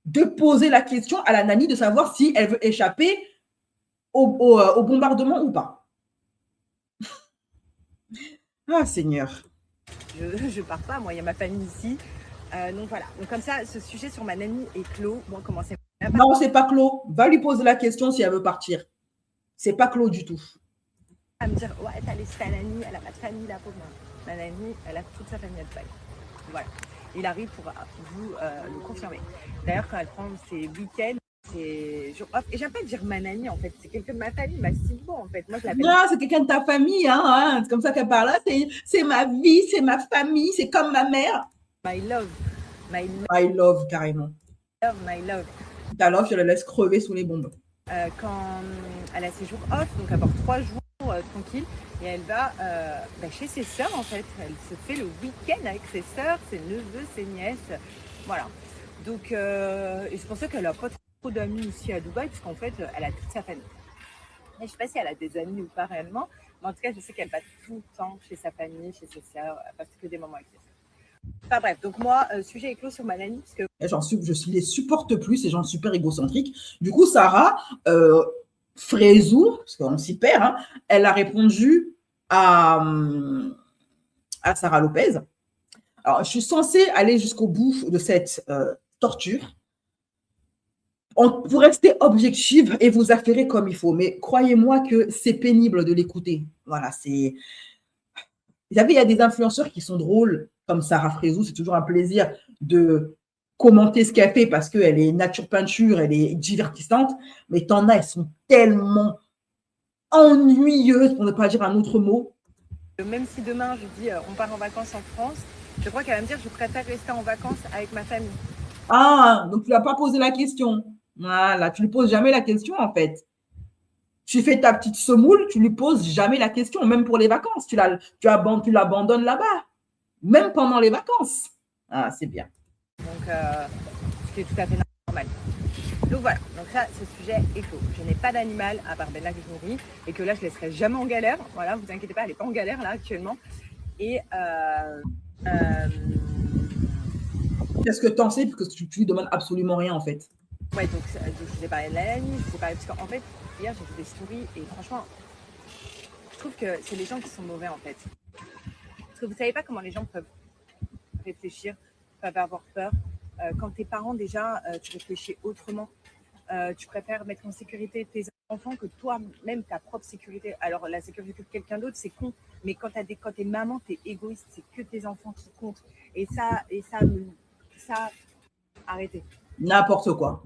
de poser la question à la nanny de savoir si elle veut échapper au bombardement ou pas. Ah, Seigneur. Je ne pars pas, moi, il y a ma famille ici. Donc voilà. Donc comme ça, ce sujet sur ma nanny est clos. Bon, commencez. Non, c'est pas clos. Va lui poser la question si elle veut partir. C'est pas clos du tout. À me dire, ouais, t'as laissé ta nanny, elle a pas de famille, la pauvre. Ma nanny, elle a toute sa famille à Dubaï. Voilà. il arrive pour vous le confirmer. D'ailleurs, quand elle prend ses week-ends, c'est jour off. Et j'aime pas dire ma nanny, en fait. C'est quelqu'un de ma famille, ma Simbo, en fait. Moi, je l'appelle. Non, c'est quelqu'un de ta famille, hein, c'est comme ça qu'elle parle. C'est ma vie, c'est ma famille, c'est comme ma mère. My love. My I love, carrément. love, my love. Ta love, je la laisse crever sous les bombes. Quand elle a ses jours off, donc elle part 3 jours tranquille, et elle va chez ses sœurs, en fait. Elle se fait le week-end avec ses sœurs, ses neveux, ses nièces. Voilà. Donc, et c'est pour ça qu'elle n'a pas trop d'amis ici à Dubaï, puisqu'en fait, elle a toute sa famille. Mais je ne sais pas si elle a des amis ou pas réellement, mais en tout cas, je sais qu'elle va tout le temps chez sa famille, chez ses sœurs, elle passe que des moments avec ses sœurs. Enfin bref, donc moi, sujet est clos sur ma nanny, parce que Je les supporte plus, ces gens super égocentriques. Du coup, Sarah, Frézou, parce qu'on s'y perd, hein, elle a répondu à Sarah Lopez. Alors, je suis censée aller jusqu'au bout de cette torture pour rester objective et vous affairer comme il faut. Mais croyez-moi que c'est pénible de l'écouter. Voilà, c'est... Vous savez, il y a des influenceurs qui sont drôles, comme Sarah Frézou. C'est toujours un plaisir de commenter ce qu'elle fait parce qu'elle est nature peinture, elle est divertissante. Mais t'en as, elles sont tellement ennuyeuses, pour ne pas dire un autre mot. même si demain je dis on part en vacances en France, je crois qu'elle va me dire je préfère rester en vacances avec ma famille. Ah, donc tu n'as pas posé la question. Voilà, tu ne lui poses jamais la question en fait. Tu fais ta petite semoule, tu ne lui poses jamais la question, même pour les vacances. Tu l'abandonnes là-bas, même pendant les vacances. Ah, c'est bien. Donc, ce qui est tout à fait normal. Donc voilà, donc ça, ce sujet est clos. Je n'ai pas d'animal à part Bella que je nourris et que là, je ne laisserai jamais en galère. Voilà, vous inquiétez pas, elle n'est pas en galère là actuellement. Et qu'est-ce que tu en sais? Parce que tu lui demandes absolument rien en fait. Ouais, donc je vous ai parlé de la nuit, je vous ai parlé parce qu'en fait, hier j'ai fait des stories et franchement, je trouve que c'est les gens qui sont mauvais en fait. Parce que vous ne savez pas comment les gens peuvent réfléchir, peuvent avoir peur. Quand t'es parent déjà, tu réfléchis autrement. Tu préfères mettre en sécurité tes enfants que toi-même ta propre sécurité. Alors la sécurité de quelqu'un d'autre, c'est con. Mais quand t'es maman, t'es égoïste, c'est que tes enfants qui comptent. Et ça, arrêtez. N'importe quoi.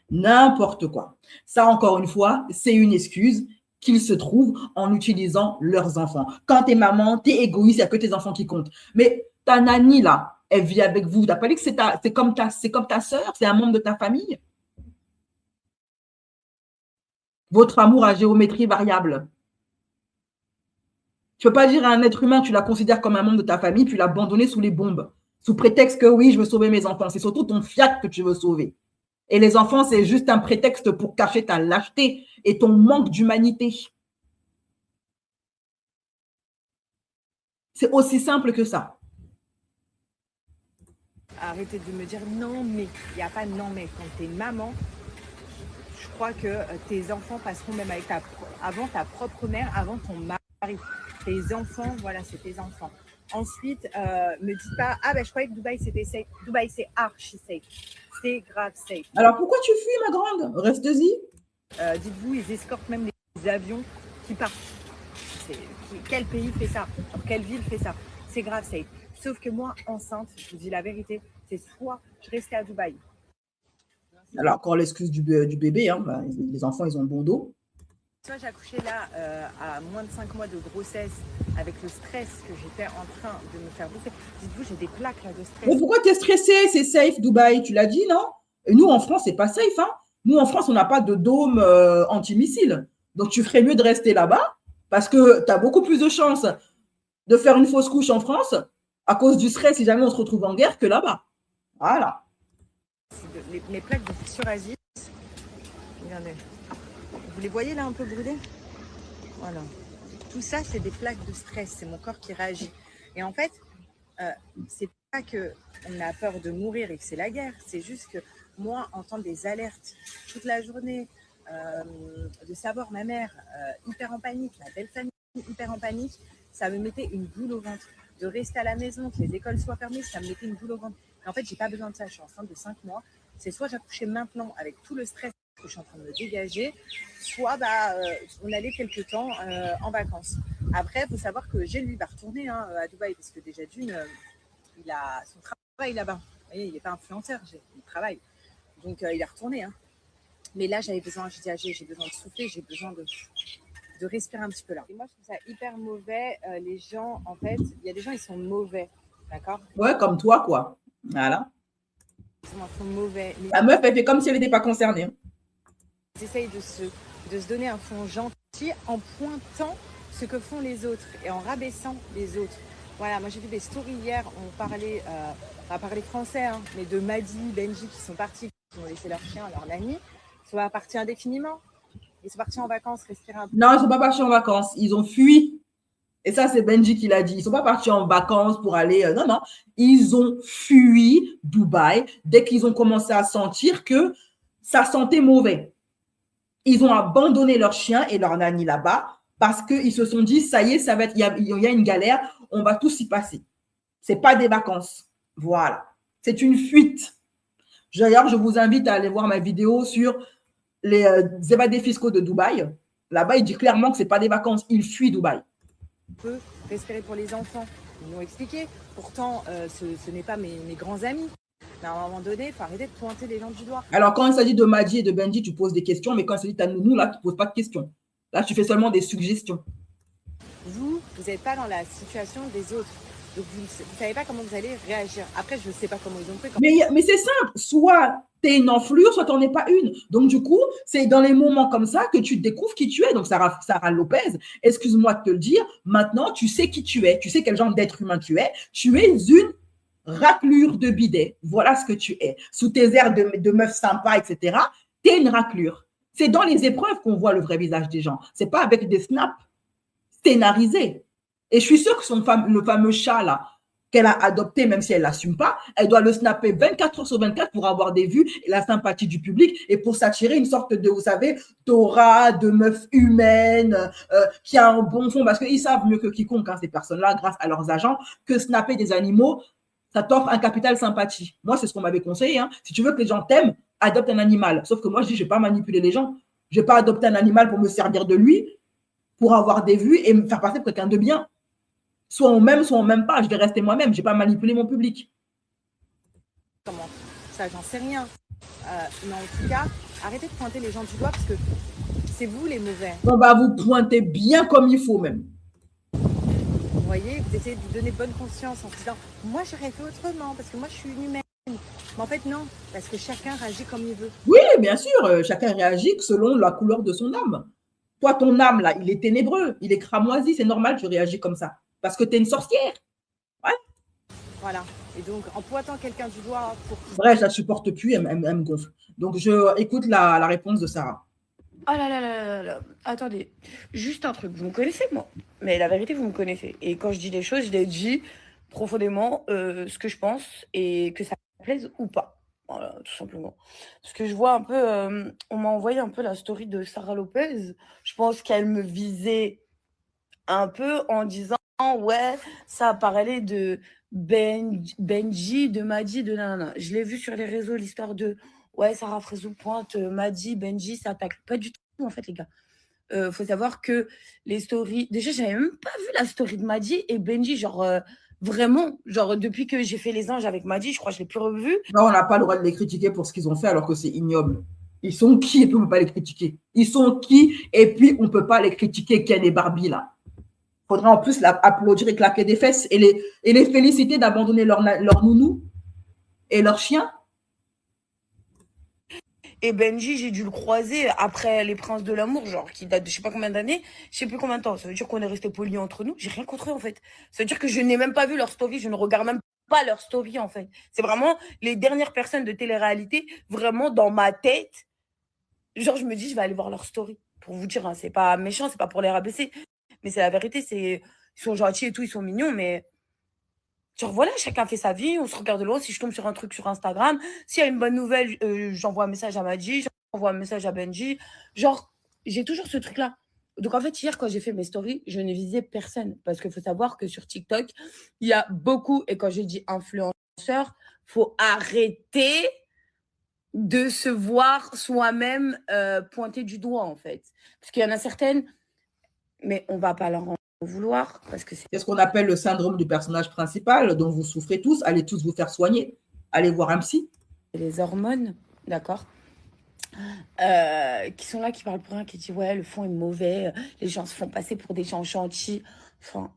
N'importe quoi. Ça, encore une fois, c'est une excuse qu'ils se trouvent en utilisant leurs enfants. Quand t'es maman, t'es égoïste, il n'y a que tes enfants qui comptent. Mais ta nanny, là, elle vit avec vous. T'as pas dit que c'est comme ta sœur, c'est un membre de ta famille. Votre amour à géométrie variable. Tu ne peux pas dire à un être humain, tu la considères comme un membre de ta famille, puis l'abandonner sous les bombes, sous prétexte que oui, je veux sauver mes enfants. C'est surtout ton fiat que tu veux sauver. Et les enfants, c'est juste un prétexte pour cacher ta lâcheté et ton manque d'humanité. C'est aussi simple que ça. Arrêtez de me dire non, mais il n'y a pas non, mais quand tu es maman, je crois que tes enfants passeront même avec avant ta propre mère, avant ton mari. Tes enfants, voilà, c'est tes enfants. Ensuite, me dites pas, ah ben je croyais que Dubaï c'était safe. Dubaï c'est archi safe. C'est grave safe. Alors pourquoi tu fuis, ma grande? Reste-y. Dites-vous, ils escortent même les avions qui partent. Quel pays fait ça? Genre, quelle ville fait ça? C'est grave safe. Sauf que moi, enceinte, je vous dis la vérité, c'est soit je restais à Dubaï. Alors, encore l'excuse du bébé, hein, les enfants, ils ont le bon dos. Soit j'ai accouché là à moins de 5 mois de grossesse avec le stress que j'étais en train de me faire bouffer. Dites-vous, j'ai des plaques là de stress. Mais pourquoi tu es stressé? C'est safe, Dubaï, tu l'as dit, non? Et nous, en France, c'est pas safe. Hein? Nous, en France, on n'a pas de dôme antimissile. Donc, tu ferais mieux de rester là-bas parce que tu as beaucoup plus de chances de faire une fausse couche en France à cause du stress si jamais on se retrouve en guerre que là-bas. Voilà. Les plaques de psoriasis, regardez. Vous les voyez là un peu brûlées? Voilà. Tout ça, c'est des plaques de stress. C'est mon corps qui réagit. Et en fait, c'est pas qu'on a peur de mourir et que c'est la guerre. C'est juste que moi, entendre des alertes toute la journée, de savoir ma mère hyper en panique, ma belle famille hyper en panique, ça me mettait une boule au ventre. De rester à la maison, que les écoles soient fermées, ça me mettait une boule au ventre. Et en fait, j'ai pas besoin de ça. Je suis enceinte de 5 mois. C'est soit j'accouchais maintenant avec tout le stress que je suis en train de me dégager, soit on allait quelque temps en vacances. Après, il faut savoir que Gilles, lui, va retourner à Dubaï parce que déjà d'une, il a son travaille là-bas. Vous voyez, il n'est pas influenceur, il travaille. Donc, il est retourné. Hein. Mais là, j'avais besoin, j'ai dit, j'ai besoin de souffler, j'ai besoin de respirer un petit peu là. Et moi, je trouve ça hyper mauvais. Les gens, en fait, il y a des gens, ils sont mauvais. D'accord? Ouais, comme toi, quoi. Voilà. Ils sont mauvais. Mais La meuf, elle fait comme si elle n'était pas concernée. Hein. ils essayent de se donner un fond gentil en pointant ce que font les autres et en rabaissant les autres. Voilà, moi j'ai vu des stories hier, on parlait français, hein, mais de Madi, Benji qui sont partis, qui ont laissé leur chien, leur nanny, ils sont pas partis indéfiniment. Ils sont partis en vacances, respirer un peu. Non, ils ne sont pas partis en vacances. Ils ont fui. Et ça, c'est Benji qui l'a dit. Ils ne sont pas partis en vacances pour aller… non, non. Ils ont fui Dubaï dès qu'ils ont commencé à sentir que ça sentait mauvais. Ils ont abandonné leur chien et leur nanny là-bas parce qu'ils se sont dit, ça y est, ça va être, il y a une galère, on va tous y passer. Ce n'est pas des vacances. Voilà. C'est une fuite. D'ailleurs, je vous invite à aller voir ma vidéo sur les évadés fiscaux de Dubaï. Là-bas, il dit clairement que ce n'est pas des vacances. Ils fuient Dubaï. On peut respirer pour les enfants. Ils m'ont expliqué. Pourtant, ce n'est pas mes grands amis. Mais à un moment donné, il faut arrêter de pointer les gens du doigt. Alors, quand il s'agit de Madi et de Benji, tu poses des questions, mais quand il s'agit de ta nounou, là, tu ne poses pas de questions. Là, tu fais seulement des suggestions. Vous n'êtes pas dans la situation des autres. Donc, vous ne savez pas comment vous allez réagir. Après, je ne sais pas comment ils ont fait. Mais c'est simple. Soit tu es une enflure, soit tu n'en es pas une. Donc, du coup, c'est dans les moments comme ça que tu découvres qui tu es. Donc, Sarah Lopez, excuse-moi de te le dire, maintenant, tu sais qui tu es. Tu sais quel genre d'être humain tu es. Tu es une raclure de bidet. Voilà ce que tu es. Sous tes airs de meuf sympa, etc., tu es une raclure. C'est dans les épreuves qu'on voit le vrai visage des gens. Ce n'est pas avec des snaps scénarisés. Et je suis sûre que le fameux chat là, qu'elle a adopté, même si elle ne l'assume pas, elle doit le snapper 24 heures sur 24 pour avoir des vues et la sympathie du public et pour s'attirer une sorte de, vous savez, d'aura, de meuf humaine, qui a un bon fond, parce qu'ils savent mieux que quiconque, hein, ces personnes-là, grâce à leurs agents, que snapper des animaux, ça t'offre un capital sympathie. Moi, c'est ce qu'on m'avait conseillé. Hein. Si tu veux que les gens t'aiment, adopte un animal. Sauf que moi, je dis, je ne vais pas manipuler les gens. Je ne vais pas adopter un animal pour me servir de lui, pour avoir des vues et me faire passer pour quelqu'un de bien. Soit on m'aime, soit on m'aime pas. Je vais rester moi-même. Je ne vais pas manipuler mon public. Comment ça, j'en sais rien. Mais en tout cas, arrêtez de pointer les gens du doigt parce que c'est vous les mauvais. On va vous pointer bien comme il faut même. Vous voyez, vous essayez de vous donner bonne conscience en disant « Moi, j'aurais fait autrement parce que moi, je suis une humaine. » Mais en fait, non, parce que chacun réagit comme il veut. Oui, bien sûr. Chacun réagit selon la couleur de son âme. Toi, ton âme, là, il est ténébreux. Il est cramoisi. C'est normal que tu réagis comme ça. Parce que tu es une sorcière. Ouais. Voilà. Et donc, en pointant quelqu'un du doigt pour… Bref, je ne la supporte plus, elle me gonfle. Donc, je écoute la réponse de Sarah. Oh là là là là là. Attendez, juste un truc. Vous me connaissez, moi. Mais la vérité, vous me connaissez. Et quand je dis les choses, je les dis profondément ce que je pense et que ça me plaise ou pas. Voilà, tout simplement. Parce que je vois un peu… on m'a envoyé un peu la story de Sarah Lopez. Je pense qu'elle me visait un peu en disant ouais, ça parlait de Benji, de Madi, de nanana. Je l'ai vu sur les réseaux, l'histoire de ouais, Sarah Frézou pointe, Madi, Benji, ça attaque. Pas du tout, en fait, les gars. Faut savoir que les stories. Déjà, j'avais même pas vu la story de Madi et Benji, genre vraiment, genre depuis que j'ai fait les anges avec Madi, je crois que je l'ai plus revu. Non, on n'a pas le droit de les critiquer pour ce qu'ils ont fait alors que c'est ignoble. Ils sont qui et puis on ne peut pas les critiquer. Ils sont qui et puis on ne peut pas les critiquer, Ken et Barbie là. Il faudrait en plus applaudir et claquer des fesses et les féliciter d'abandonner leur nounou et leur chien. Et Benji, j'ai dû le croiser après Les Princes de l'amour, genre qui date de je sais pas combien d'années, je sais plus combien de temps. Ça veut dire qu'on est resté polis entre nous. J'ai rien contre eux en fait. Ça veut dire que je n'ai même pas vu leur story, je ne regarde même pas leur story en fait. C'est vraiment les dernières personnes de télé-réalité, vraiment dans ma tête. Genre, je me dis, je vais aller voir leur story. Pour vous dire, hein, c'est pas méchant, c'est pas pour les rabaisser. Mais c'est la vérité, ils sont gentils et tout, ils sont mignons, mais genre voilà, chacun fait sa vie, on se regarde de loin. Si je tombe sur un truc sur Instagram, s'il y a une bonne nouvelle, j'envoie un message à Madi, j'envoie un message à Benji. Genre, j'ai toujours ce truc-là. Donc en fait, hier, quand j'ai fait mes stories, je ne visais personne. Parce qu'il faut savoir que sur TikTok, il y a beaucoup, et quand j'ai dit influenceur, faut arrêter de se voir soi-même pointer du doigt, en fait. Parce qu'il y en a certaines, mais on va pas leur vouloir parce que c'est ce qu'on appelle le syndrome du personnage principal dont vous souffrez tous. Allez tous vous faire soigner. Allez voir un psy. les hormones, d'accord, qui sont là, qui parlent pour rien, qui disent ouais, le fond est mauvais, les gens se font passer pour des gens gentils. Enfin,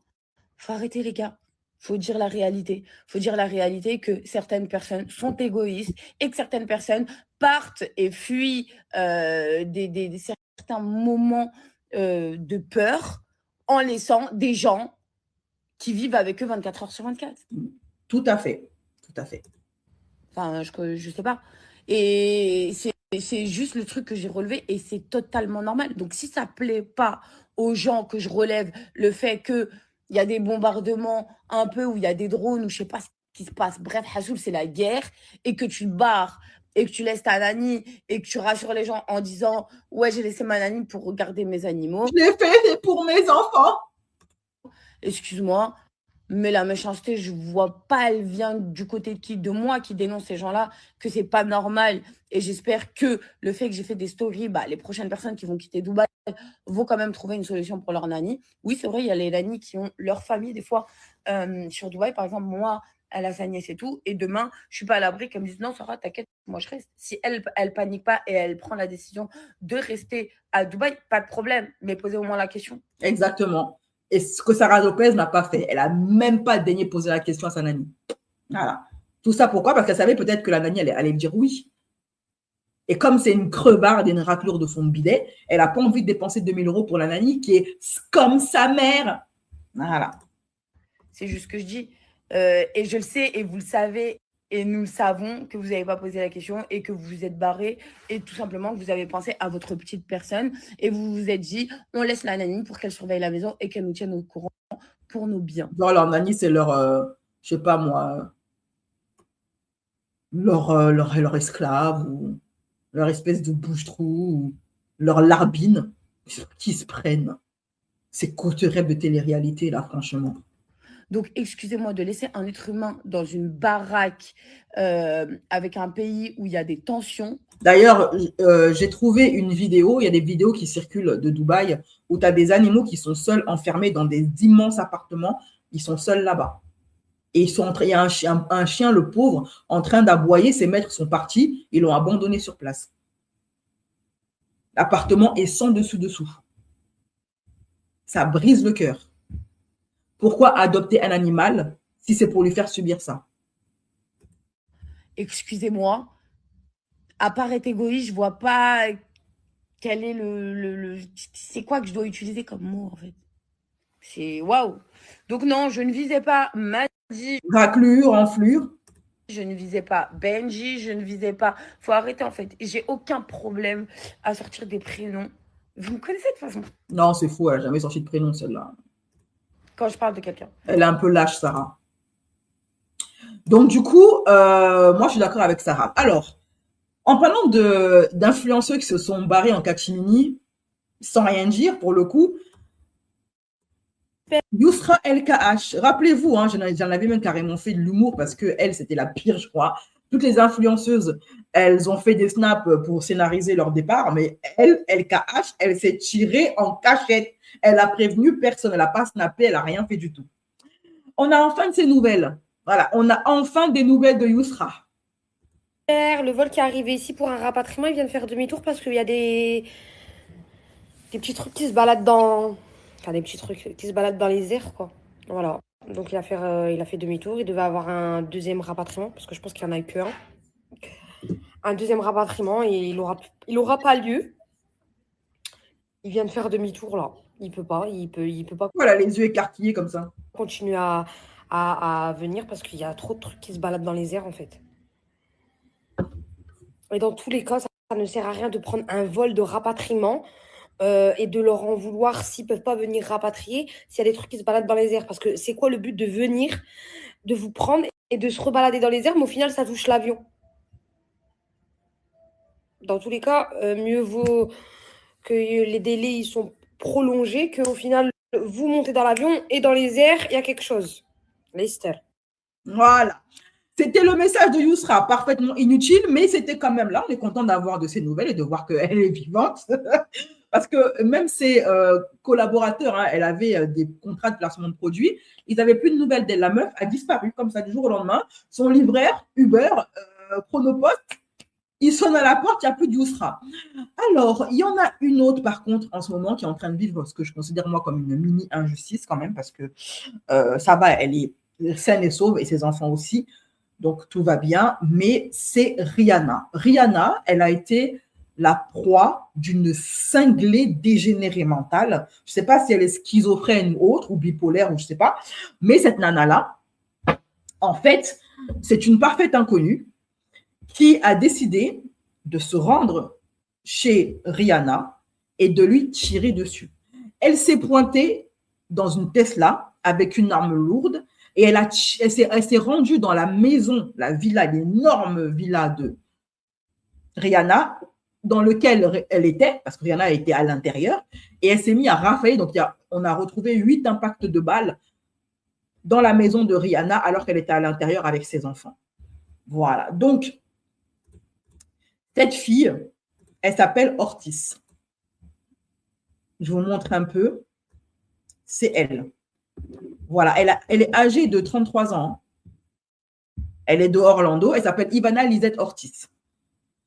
faut arrêter les gars. Faut dire la réalité. Faut dire la réalité que certaines personnes sont égoïstes et que certaines personnes partent et fuient certains moments de peur en laissant des gens qui vivent avec eux 24 heures sur 24. Tout à fait. Tout à fait. Enfin, je sais pas. Et c'est juste le truc que j'ai relevé et c'est totalement normal. Donc, si ça plaît pas aux gens que je relève le fait qu'il y a des bombardements un peu où il y a des drones ou je sais pas ce qui se passe. Bref, Hassoul, c'est la guerre et que tu barres et que tu laisses ta nanny et que tu rassures les gens en disant ouais, j'ai laissé ma nanny pour regarder mes animaux. Je l'ai fait pour mes enfants. Excuse-moi, mais la méchanceté, je vois pas, elle vient du côté de qui? De moi qui dénonce ces gens-là, que c'est pas normal. Et j'espère que le fait que j'ai fait des stories, les prochaines personnes qui vont quitter Dubaï vont quand même trouver une solution pour leur nanny. Oui, c'est vrai, il y a les nannies qui ont leur famille des fois sur Dubaï. Par exemple, moi, elle a sa nièce et tout. Et demain, je suis pas à l'abri qu'elle me dise non, Sarah, t'inquiète, moi je reste. Si elle panique pas et elle prend la décision de rester à Dubaï, pas de problème. Mais posez au moins la question. Exactement. Et ce que Sarah Lopez n'a pas fait. Elle n'a même pas daigné poser la question à sa nanny. Voilà. Tout ça pourquoi? Parce qu'elle savait peut-être que la nanny allait me dire oui. Et comme c'est une crevarde et une raclure de fond de bidet, elle n'a pas envie de dépenser 2000 € pour la nanny qui est comme sa mère. Voilà. C'est juste ce que je dis. Et je le sais, et vous le savez, et nous le savons, que vous n'avez pas posé la question et que vous vous êtes barré et tout simplement que vous avez pensé à votre petite personne et vous vous êtes dit, on laisse la nanny pour qu'elle surveille la maison et qu'elle nous tienne au courant pour nos biens. Genre, leur nanny, c'est leur, je sais pas moi, leur esclave ou leur espèce de bouche-trou ou leur larbine qui se prennent. Ces courtes-rêves de télé-réalité, là, franchement. Donc, excusez-moi de laisser un être humain dans une baraque avec un pays où il y a des tensions. D'ailleurs, j'ai trouvé une vidéo, il y a des vidéos qui circulent de Dubaï où tu as des animaux qui sont seuls enfermés dans des immenses appartements. Ils sont seuls là-bas. Et il y a un chien, le pauvre, en train d'aboyer. Ses maîtres sont partis. Ils l'ont abandonné sur place. L'appartement est sans dessus-dessous. Ça brise le cœur. Pourquoi adopter un animal si c'est pour lui faire subir ça? Excusez-moi, à part être égoïste, je vois pas quel est c'est quoi que je dois utiliser comme mot en fait. C'est waouh. Donc non, je ne visais pas Maddy. Raclure, enflure. Je ne visais pas Benji, je ne visais pas. Faut arrêter en fait. J'ai aucun problème à sortir des prénoms. Vous me connaissez de toute façon. Non, c'est faux, elle n'a jamais sorti de prénom celle-là. Quand je parle de quelqu'un. Elle est un peu lâche, Sarah. Donc, du coup, moi, je suis d'accord avec Sarah. Alors, en parlant d'influenceurs qui se sont barrés en catimini, sans rien dire, pour le coup, Yousra LKH, rappelez-vous, hein, j'en avais même carrément fait de l'humour parce qu'elle, c'était la pire, je crois. Toutes les influenceuses, elles ont fait des snaps pour scénariser leur départ, mais elle, LKH, elle s'est tirée en cachette. Elle a prévenu personne, elle n'a pas snappé, elle n'a rien fait du tout. On a enfin de ces nouvelles. Voilà, on a enfin des nouvelles de Yousra. Le vol qui est arrivé ici pour un rapatriement, il vient de faire demi-tour parce qu'il y a des petits trucs qui se baladent dans... Enfin, des petits trucs qui se baladent dans les airs, quoi. Voilà. Donc, il a fait demi-tour. Il devait avoir un deuxième rapatriement parce que je pense qu'il n'y en a eu qu'un. Un deuxième rapatriement et il aura pas lieu. Il vient de faire demi-tour, là. Il peut pas. Voilà, les yeux écarquillés comme ça. Continuer à venir parce qu'il y a trop de trucs qui se baladent dans les airs, en fait. Et dans tous les cas, ça ne sert à rien de prendre un vol de rapatriement et de leur en vouloir s'ils ne peuvent pas venir rapatrier, s'il y a des trucs qui se baladent dans les airs. Parce que c'est quoi le but de venir, de vous prendre et de se rebalader dans les airs, mais au final, ça touche l'avion. Dans tous les cas, mieux vaut que les délais ils sont prolongés qu'au final, vous montez dans l'avion et dans les airs, il y a quelque chose. Lester. Voilà. C'était le message de Yousra, parfaitement inutile, mais c'était quand même là. On est content d'avoir de ses nouvelles et de voir qu'elle est vivante. Parce que même ses collaborateurs, hein, elle avait des contrats de placement de produits, ils n'avaient plus de nouvelles d'elle. La meuf a disparu comme ça du jour au lendemain. Son libraire, Uber, Chronopost, il sonne à la porte, il n'y a plus de Yousra. Alors, il y en a une autre, par contre, en ce moment, qui est en train de vivre ce que je considère, moi, comme une mini-injustice quand même, parce que ça va, elle est saine et sauve, et ses enfants aussi, donc tout va bien, mais c'est Rihanna. Rihanna, elle a été la proie d'une cinglée dégénérée mentale. Je ne sais pas si elle est schizophrène ou autre, ou bipolaire, ou je ne sais pas, mais cette nana-là, en fait, c'est une parfaite inconnue qui a décidé de se rendre chez Rihanna et de lui tirer dessus. Elle s'est pointée dans une Tesla avec une arme lourde et elle s'est rendue dans la maison, la villa, l'énorme villa de Rihanna, dans lequel elle était, parce que Rihanna était à l'intérieur, et elle s'est mise à rafler. Donc, on a retrouvé 8 impacts de balles dans la maison de Rihanna alors qu'elle était à l'intérieur avec ses enfants. Voilà. Donc, cette fille, elle s'appelle Ortiz. Je vous montre un peu. C'est elle. Voilà, elle est âgée de 33 ans. Elle est de Orlando. Elle s'appelle Ivana Lisette Ortiz.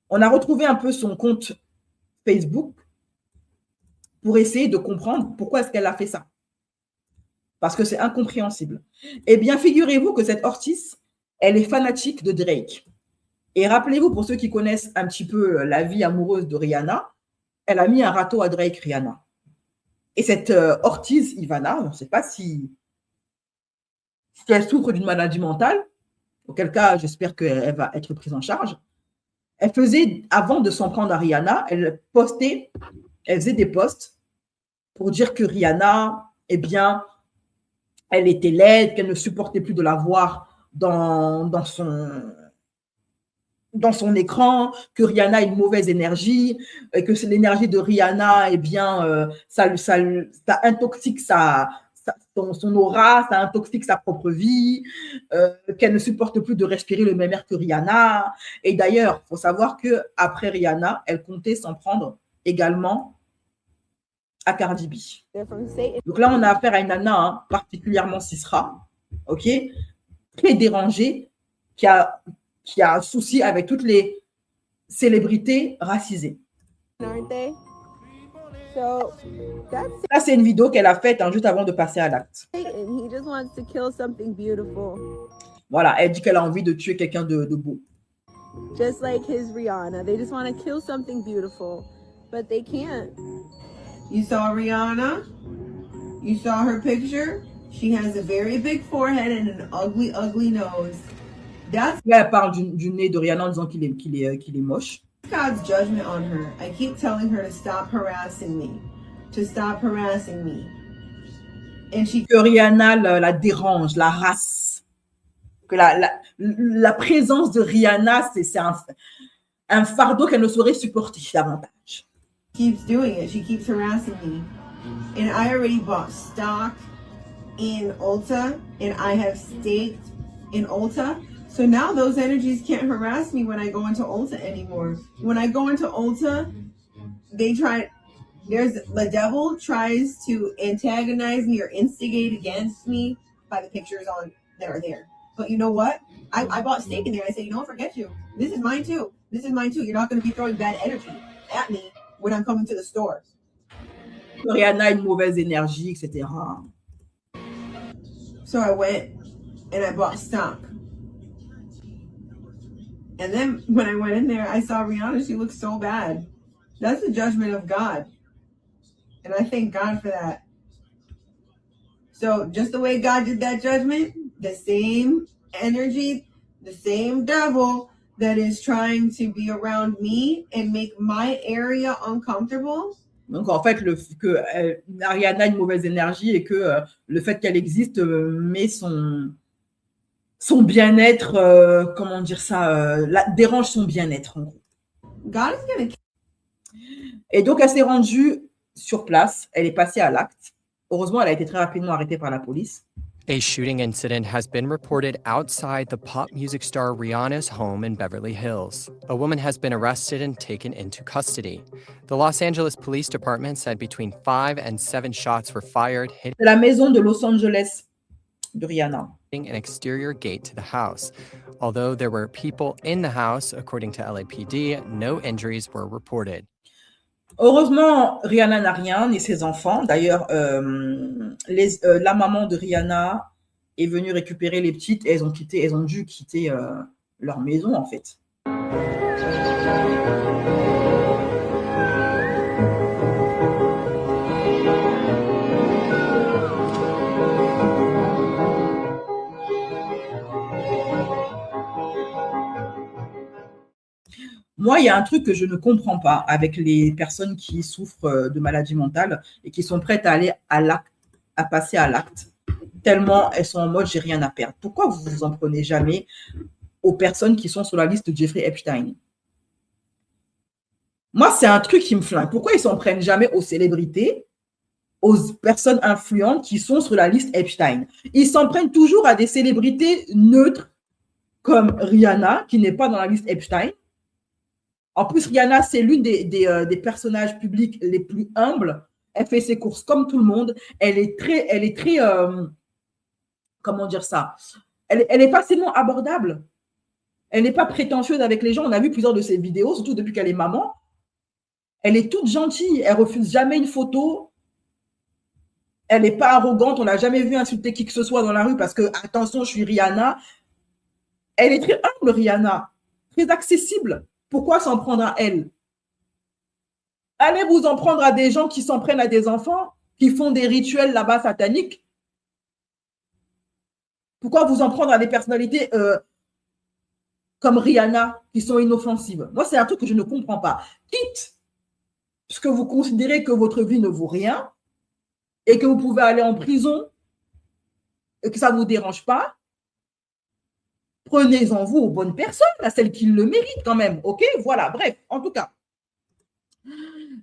On a retrouvé un peu son compte Facebook pour essayer de comprendre pourquoi est-ce qu'elle a fait ça. Parce que c'est incompréhensible. Eh bien, figurez-vous que cette Ortiz, elle est fanatique de Drake. Et rappelez-vous, pour ceux qui connaissent un petit peu la vie amoureuse de Rihanna, elle a mis un râteau à Drake, Rihanna. Et cette Ortiz, Ivana, on ne sait pas si elle souffre d'une maladie mentale, auquel cas, j'espère qu'elle va être prise en charge. Elle faisait, avant de s'en prendre à Rihanna, elle faisait des posts pour dire que Rihanna, eh bien, elle était laide, qu'elle ne supportait plus de la voir dans son écran, que Rihanna a une mauvaise énergie, et que c'est l'énergie de Rihanna, eh bien, ça intoxique son aura, ça intoxique sa propre vie, qu'elle ne supporte plus de respirer le même air que Rihanna. Et d'ailleurs, il faut savoir qu'après Rihanna, elle comptait s'en prendre également à Cardi B. Donc là, on a affaire à une nana, hein, particulièrement Sisra, ok, très dérangée, qui a un souci avec toutes les célébrités racisées. Ça, c'est une vidéo qu'elle a faite juste avant de passer à l'acte. Voilà, elle dit qu'elle a envie de tuer quelqu'un de beau. Just like his Rihanna. They just want to kill something beautiful, but they can't. You saw Rihanna? You saw her picture? She has a very big forehead and an ugly, ugly nose. That's Là, elle parle du nez de Rihanna en disant qu'il est moche. God's judgment on her. I keep telling her to stop harassing me. To stop harassing me. And she... Que Rihanna la dérange, la harasse. Que la présence de Rihanna, c'est un fardeau qu'elle ne saurait supporter davantage. Keeps doing it. She keeps harassing me. And I already bought stock in Ulta, and I have staked in Ulta. So now those energies can't harass me when I go into Ulta anymore. When I go into Ulta, the devil tries to antagonize me or instigate against me by the pictures that are there. But you know what? I bought steak in there. I said, forget you. This is mine too. This is mine too. You're not going to be throwing bad energy at me when I'm coming to the store. Rihanna a une mauvaise énergie, etc. So I went and I bought stock. And then when I went in there, I saw Rihanna. She looked so bad. That's the judgment of God. And I thank God for that. So just the way God did that judgment, the same energy, the same devil that is trying to be around me and make my area uncomfortable. Donc, en fait, que Rihanna a une mauvaise énergie et que le fait qu'elle existe met son bien-être, comment dire ça, dérange son bien-être, en gros. Et donc, elle s'est rendue sur place. Elle est passée à l'acte. Heureusement, elle a été très rapidement arrêtée par la police. A shooting incident has been reported outside the pop music star Rihanna's home in Beverly Hills. A woman has been arrested and taken into custody. The Los Angeles Police Department said between 5 and 7 shots were fired, hitting C'est la maison de Los Angeles de Rihanna. an exterior gate to the house. Although there were people in the house, according to LAPD, no injuries were reported. Heureusement, Rihanna n'a rien, ni ses enfants. D'ailleurs, la maman de Rihanna est venue récupérer les petites et elles ont dû quitter leur maison, en fait. Moi, il y a un truc que je ne comprends pas avec les personnes qui souffrent de maladies mentales et qui sont prêtes à aller à passer à l'acte, tellement elles sont en mode « j'ai rien à perdre ». Pourquoi vous ne vous en prenez jamais aux personnes qui sont sur la liste de Jeffrey Epstein? Moi, c'est un truc qui me flingue. Pourquoi ils ne s'en prennent jamais aux célébrités, aux personnes influentes qui sont sur la liste Epstein? Ils s'en prennent toujours à des célébrités neutres comme Rihanna, qui n'est pas dans la liste Epstein. En plus, Rihanna, c'est l'une des personnages publics les plus humbles. Elle fait ses courses comme tout le monde. Elle est très comment dire ça? Elle est facilement abordable. Elle n'est pas prétentieuse avec les gens. On a vu plusieurs de ses vidéos, surtout depuis qu'elle est maman. Elle est toute gentille. Elle refuse jamais une photo. Elle n'est pas arrogante. On l'a jamais vu insulter qui que ce soit dans la rue parce que, attention, je suis Rihanna. Elle est très humble, Rihanna. Très accessible. Pourquoi s'en prendre à elle? Allez vous en prendre à des gens qui s'en prennent à des enfants, qui font des rituels là-bas sataniques. Pourquoi vous en prendre à des personnalités comme Rihanna, qui sont inoffensives? Moi, c'est un truc que je ne comprends pas. Quitte, puisque vous considérez que votre vie ne vaut rien et que vous pouvez aller en prison et que ça ne vous dérange pas, prenez-en vous aux bonnes personnes, à celles qui le méritent quand même. OK? Voilà, bref, en tout cas.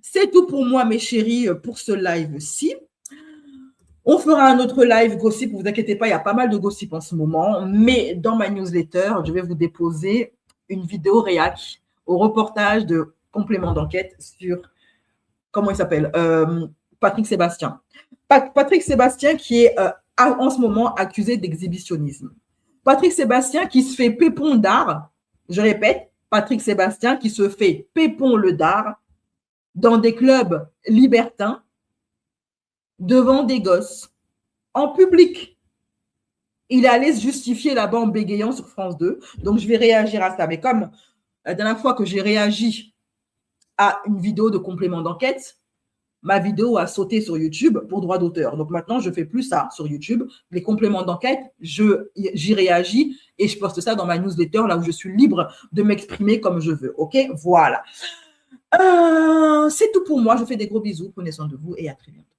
C'est tout pour moi, mes chéris, pour ce live-ci. On fera un autre live gossip. Ne vous inquiétez pas, il y a pas mal de gossip en ce moment. Mais dans ma newsletter, je vais vous déposer une vidéo réac au reportage de complément d'enquête sur, comment il s'appelle? Patrick Sébastien. Patrick Sébastien qui est en ce moment accusé d'exhibitionnisme. Patrick Sébastien qui se fait pépon d'art, je répète, Patrick Sébastien qui se fait pépon le dard dans des clubs libertins devant des gosses, en public. Il est allé se justifier là-bas en bégayant sur France 2. Donc, je vais réagir à ça. Mais comme la dernière fois que j'ai réagi à une vidéo de complément d'enquête, ma vidéo a sauté sur YouTube pour droit d'auteur. Donc maintenant, je ne fais plus ça sur YouTube. Les compléments d'enquête, j'y réagis et je poste ça dans ma newsletter, là où je suis libre de m'exprimer comme je veux. OK? Voilà. C'est tout pour moi. Je vous fais des gros bisous. Prenez soin de vous et à très bientôt.